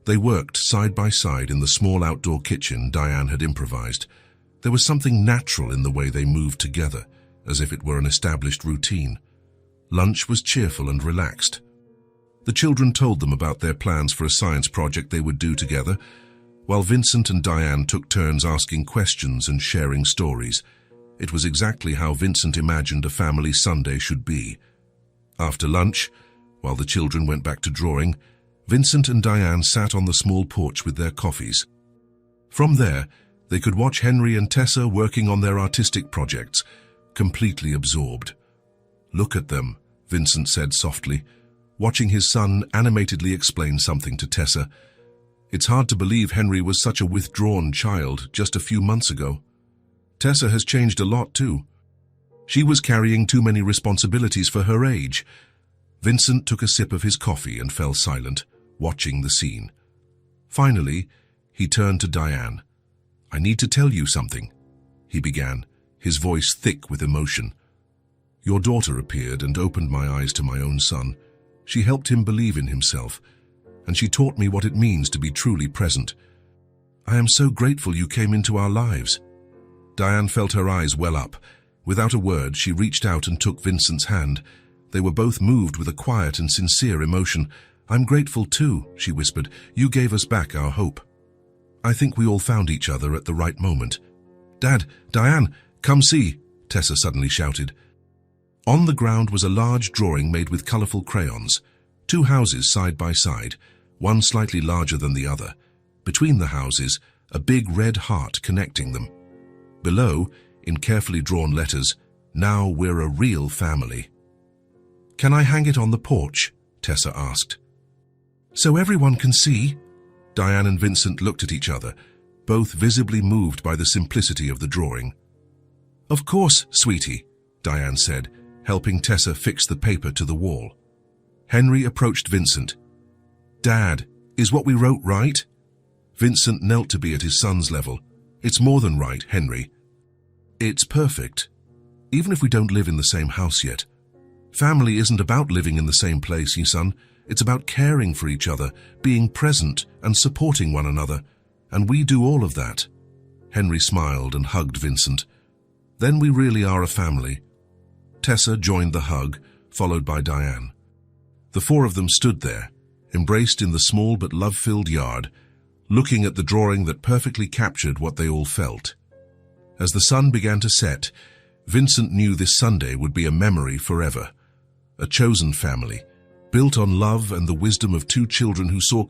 They worked side by side in the small outdoor kitchen Diane had improvised. There was something natural in the way they moved together, as if it were an established routine. Lunch was cheerful and relaxed. The children told them about their plans for a science project they would do together, while Vincent and Diane took turns asking questions and sharing stories. It was exactly how Vincent imagined a family Sunday should be. After lunch, while the children went back to drawing, Vincent and Diane sat on the small porch with their coffees. From there, they could watch Henry and Tessa working on their artistic projects, completely absorbed. "Look at them," Vincent said softly. watching his son animatedly explain something to Tessa. It's hard to believe Henry was such a withdrawn child just a few months ago. Tessa has changed a lot too. She was carrying too many responsibilities for her age. Vincent took a sip of his coffee and fell silent, watching the scene. Finally, he turned to Diane. "I need to tell you something," he began, his voice thick with emotion. "Your daughter appeared and opened my eyes to my own son. She helped him believe in himself, and she taught me what it means to be truly present. I am so grateful you came into our lives." Diane felt her eyes well up. Without a word, she reached out and took Vincent's hand. They were both moved with a quiet and sincere emotion. "I'm grateful too," she whispered. "You gave us back our hope. I think we all found each other at the right moment." "Dad, Diane, come see," Tessa suddenly shouted. On the ground was a large drawing made with colorful crayons. Two houses side by side, one slightly larger than the other. Between the houses, a big red heart connecting them. Below, in carefully drawn letters, "Now we're a real family." "Can I hang it on the porch?" Tessa asked. "So everyone can see?" Diane and Vincent looked at each other, both visibly moved by the simplicity of the drawing. "Of course, sweetie," Diane said, helping Tessa fix the paper to the wall. Henry approached Vincent. "Dad, is what we wrote right?" Vincent knelt to be at his son's level. "It's more than right, Henry. It's perfect, even if we don't live in the same house yet. Family isn't about living in the same place, you son. It's about caring for each other, being present and supporting one another. And we do all of that." Henry smiled and hugged Vincent. "Then we really are a family." Tessa joined the hug, followed by Diane. The four of them stood there, embraced in the small but love-filled yard, looking at the drawing that perfectly captured what they all felt. As the sun began to set, Vincent knew this Sunday would be a memory forever. A chosen family, built on love and the wisdom of two children who saw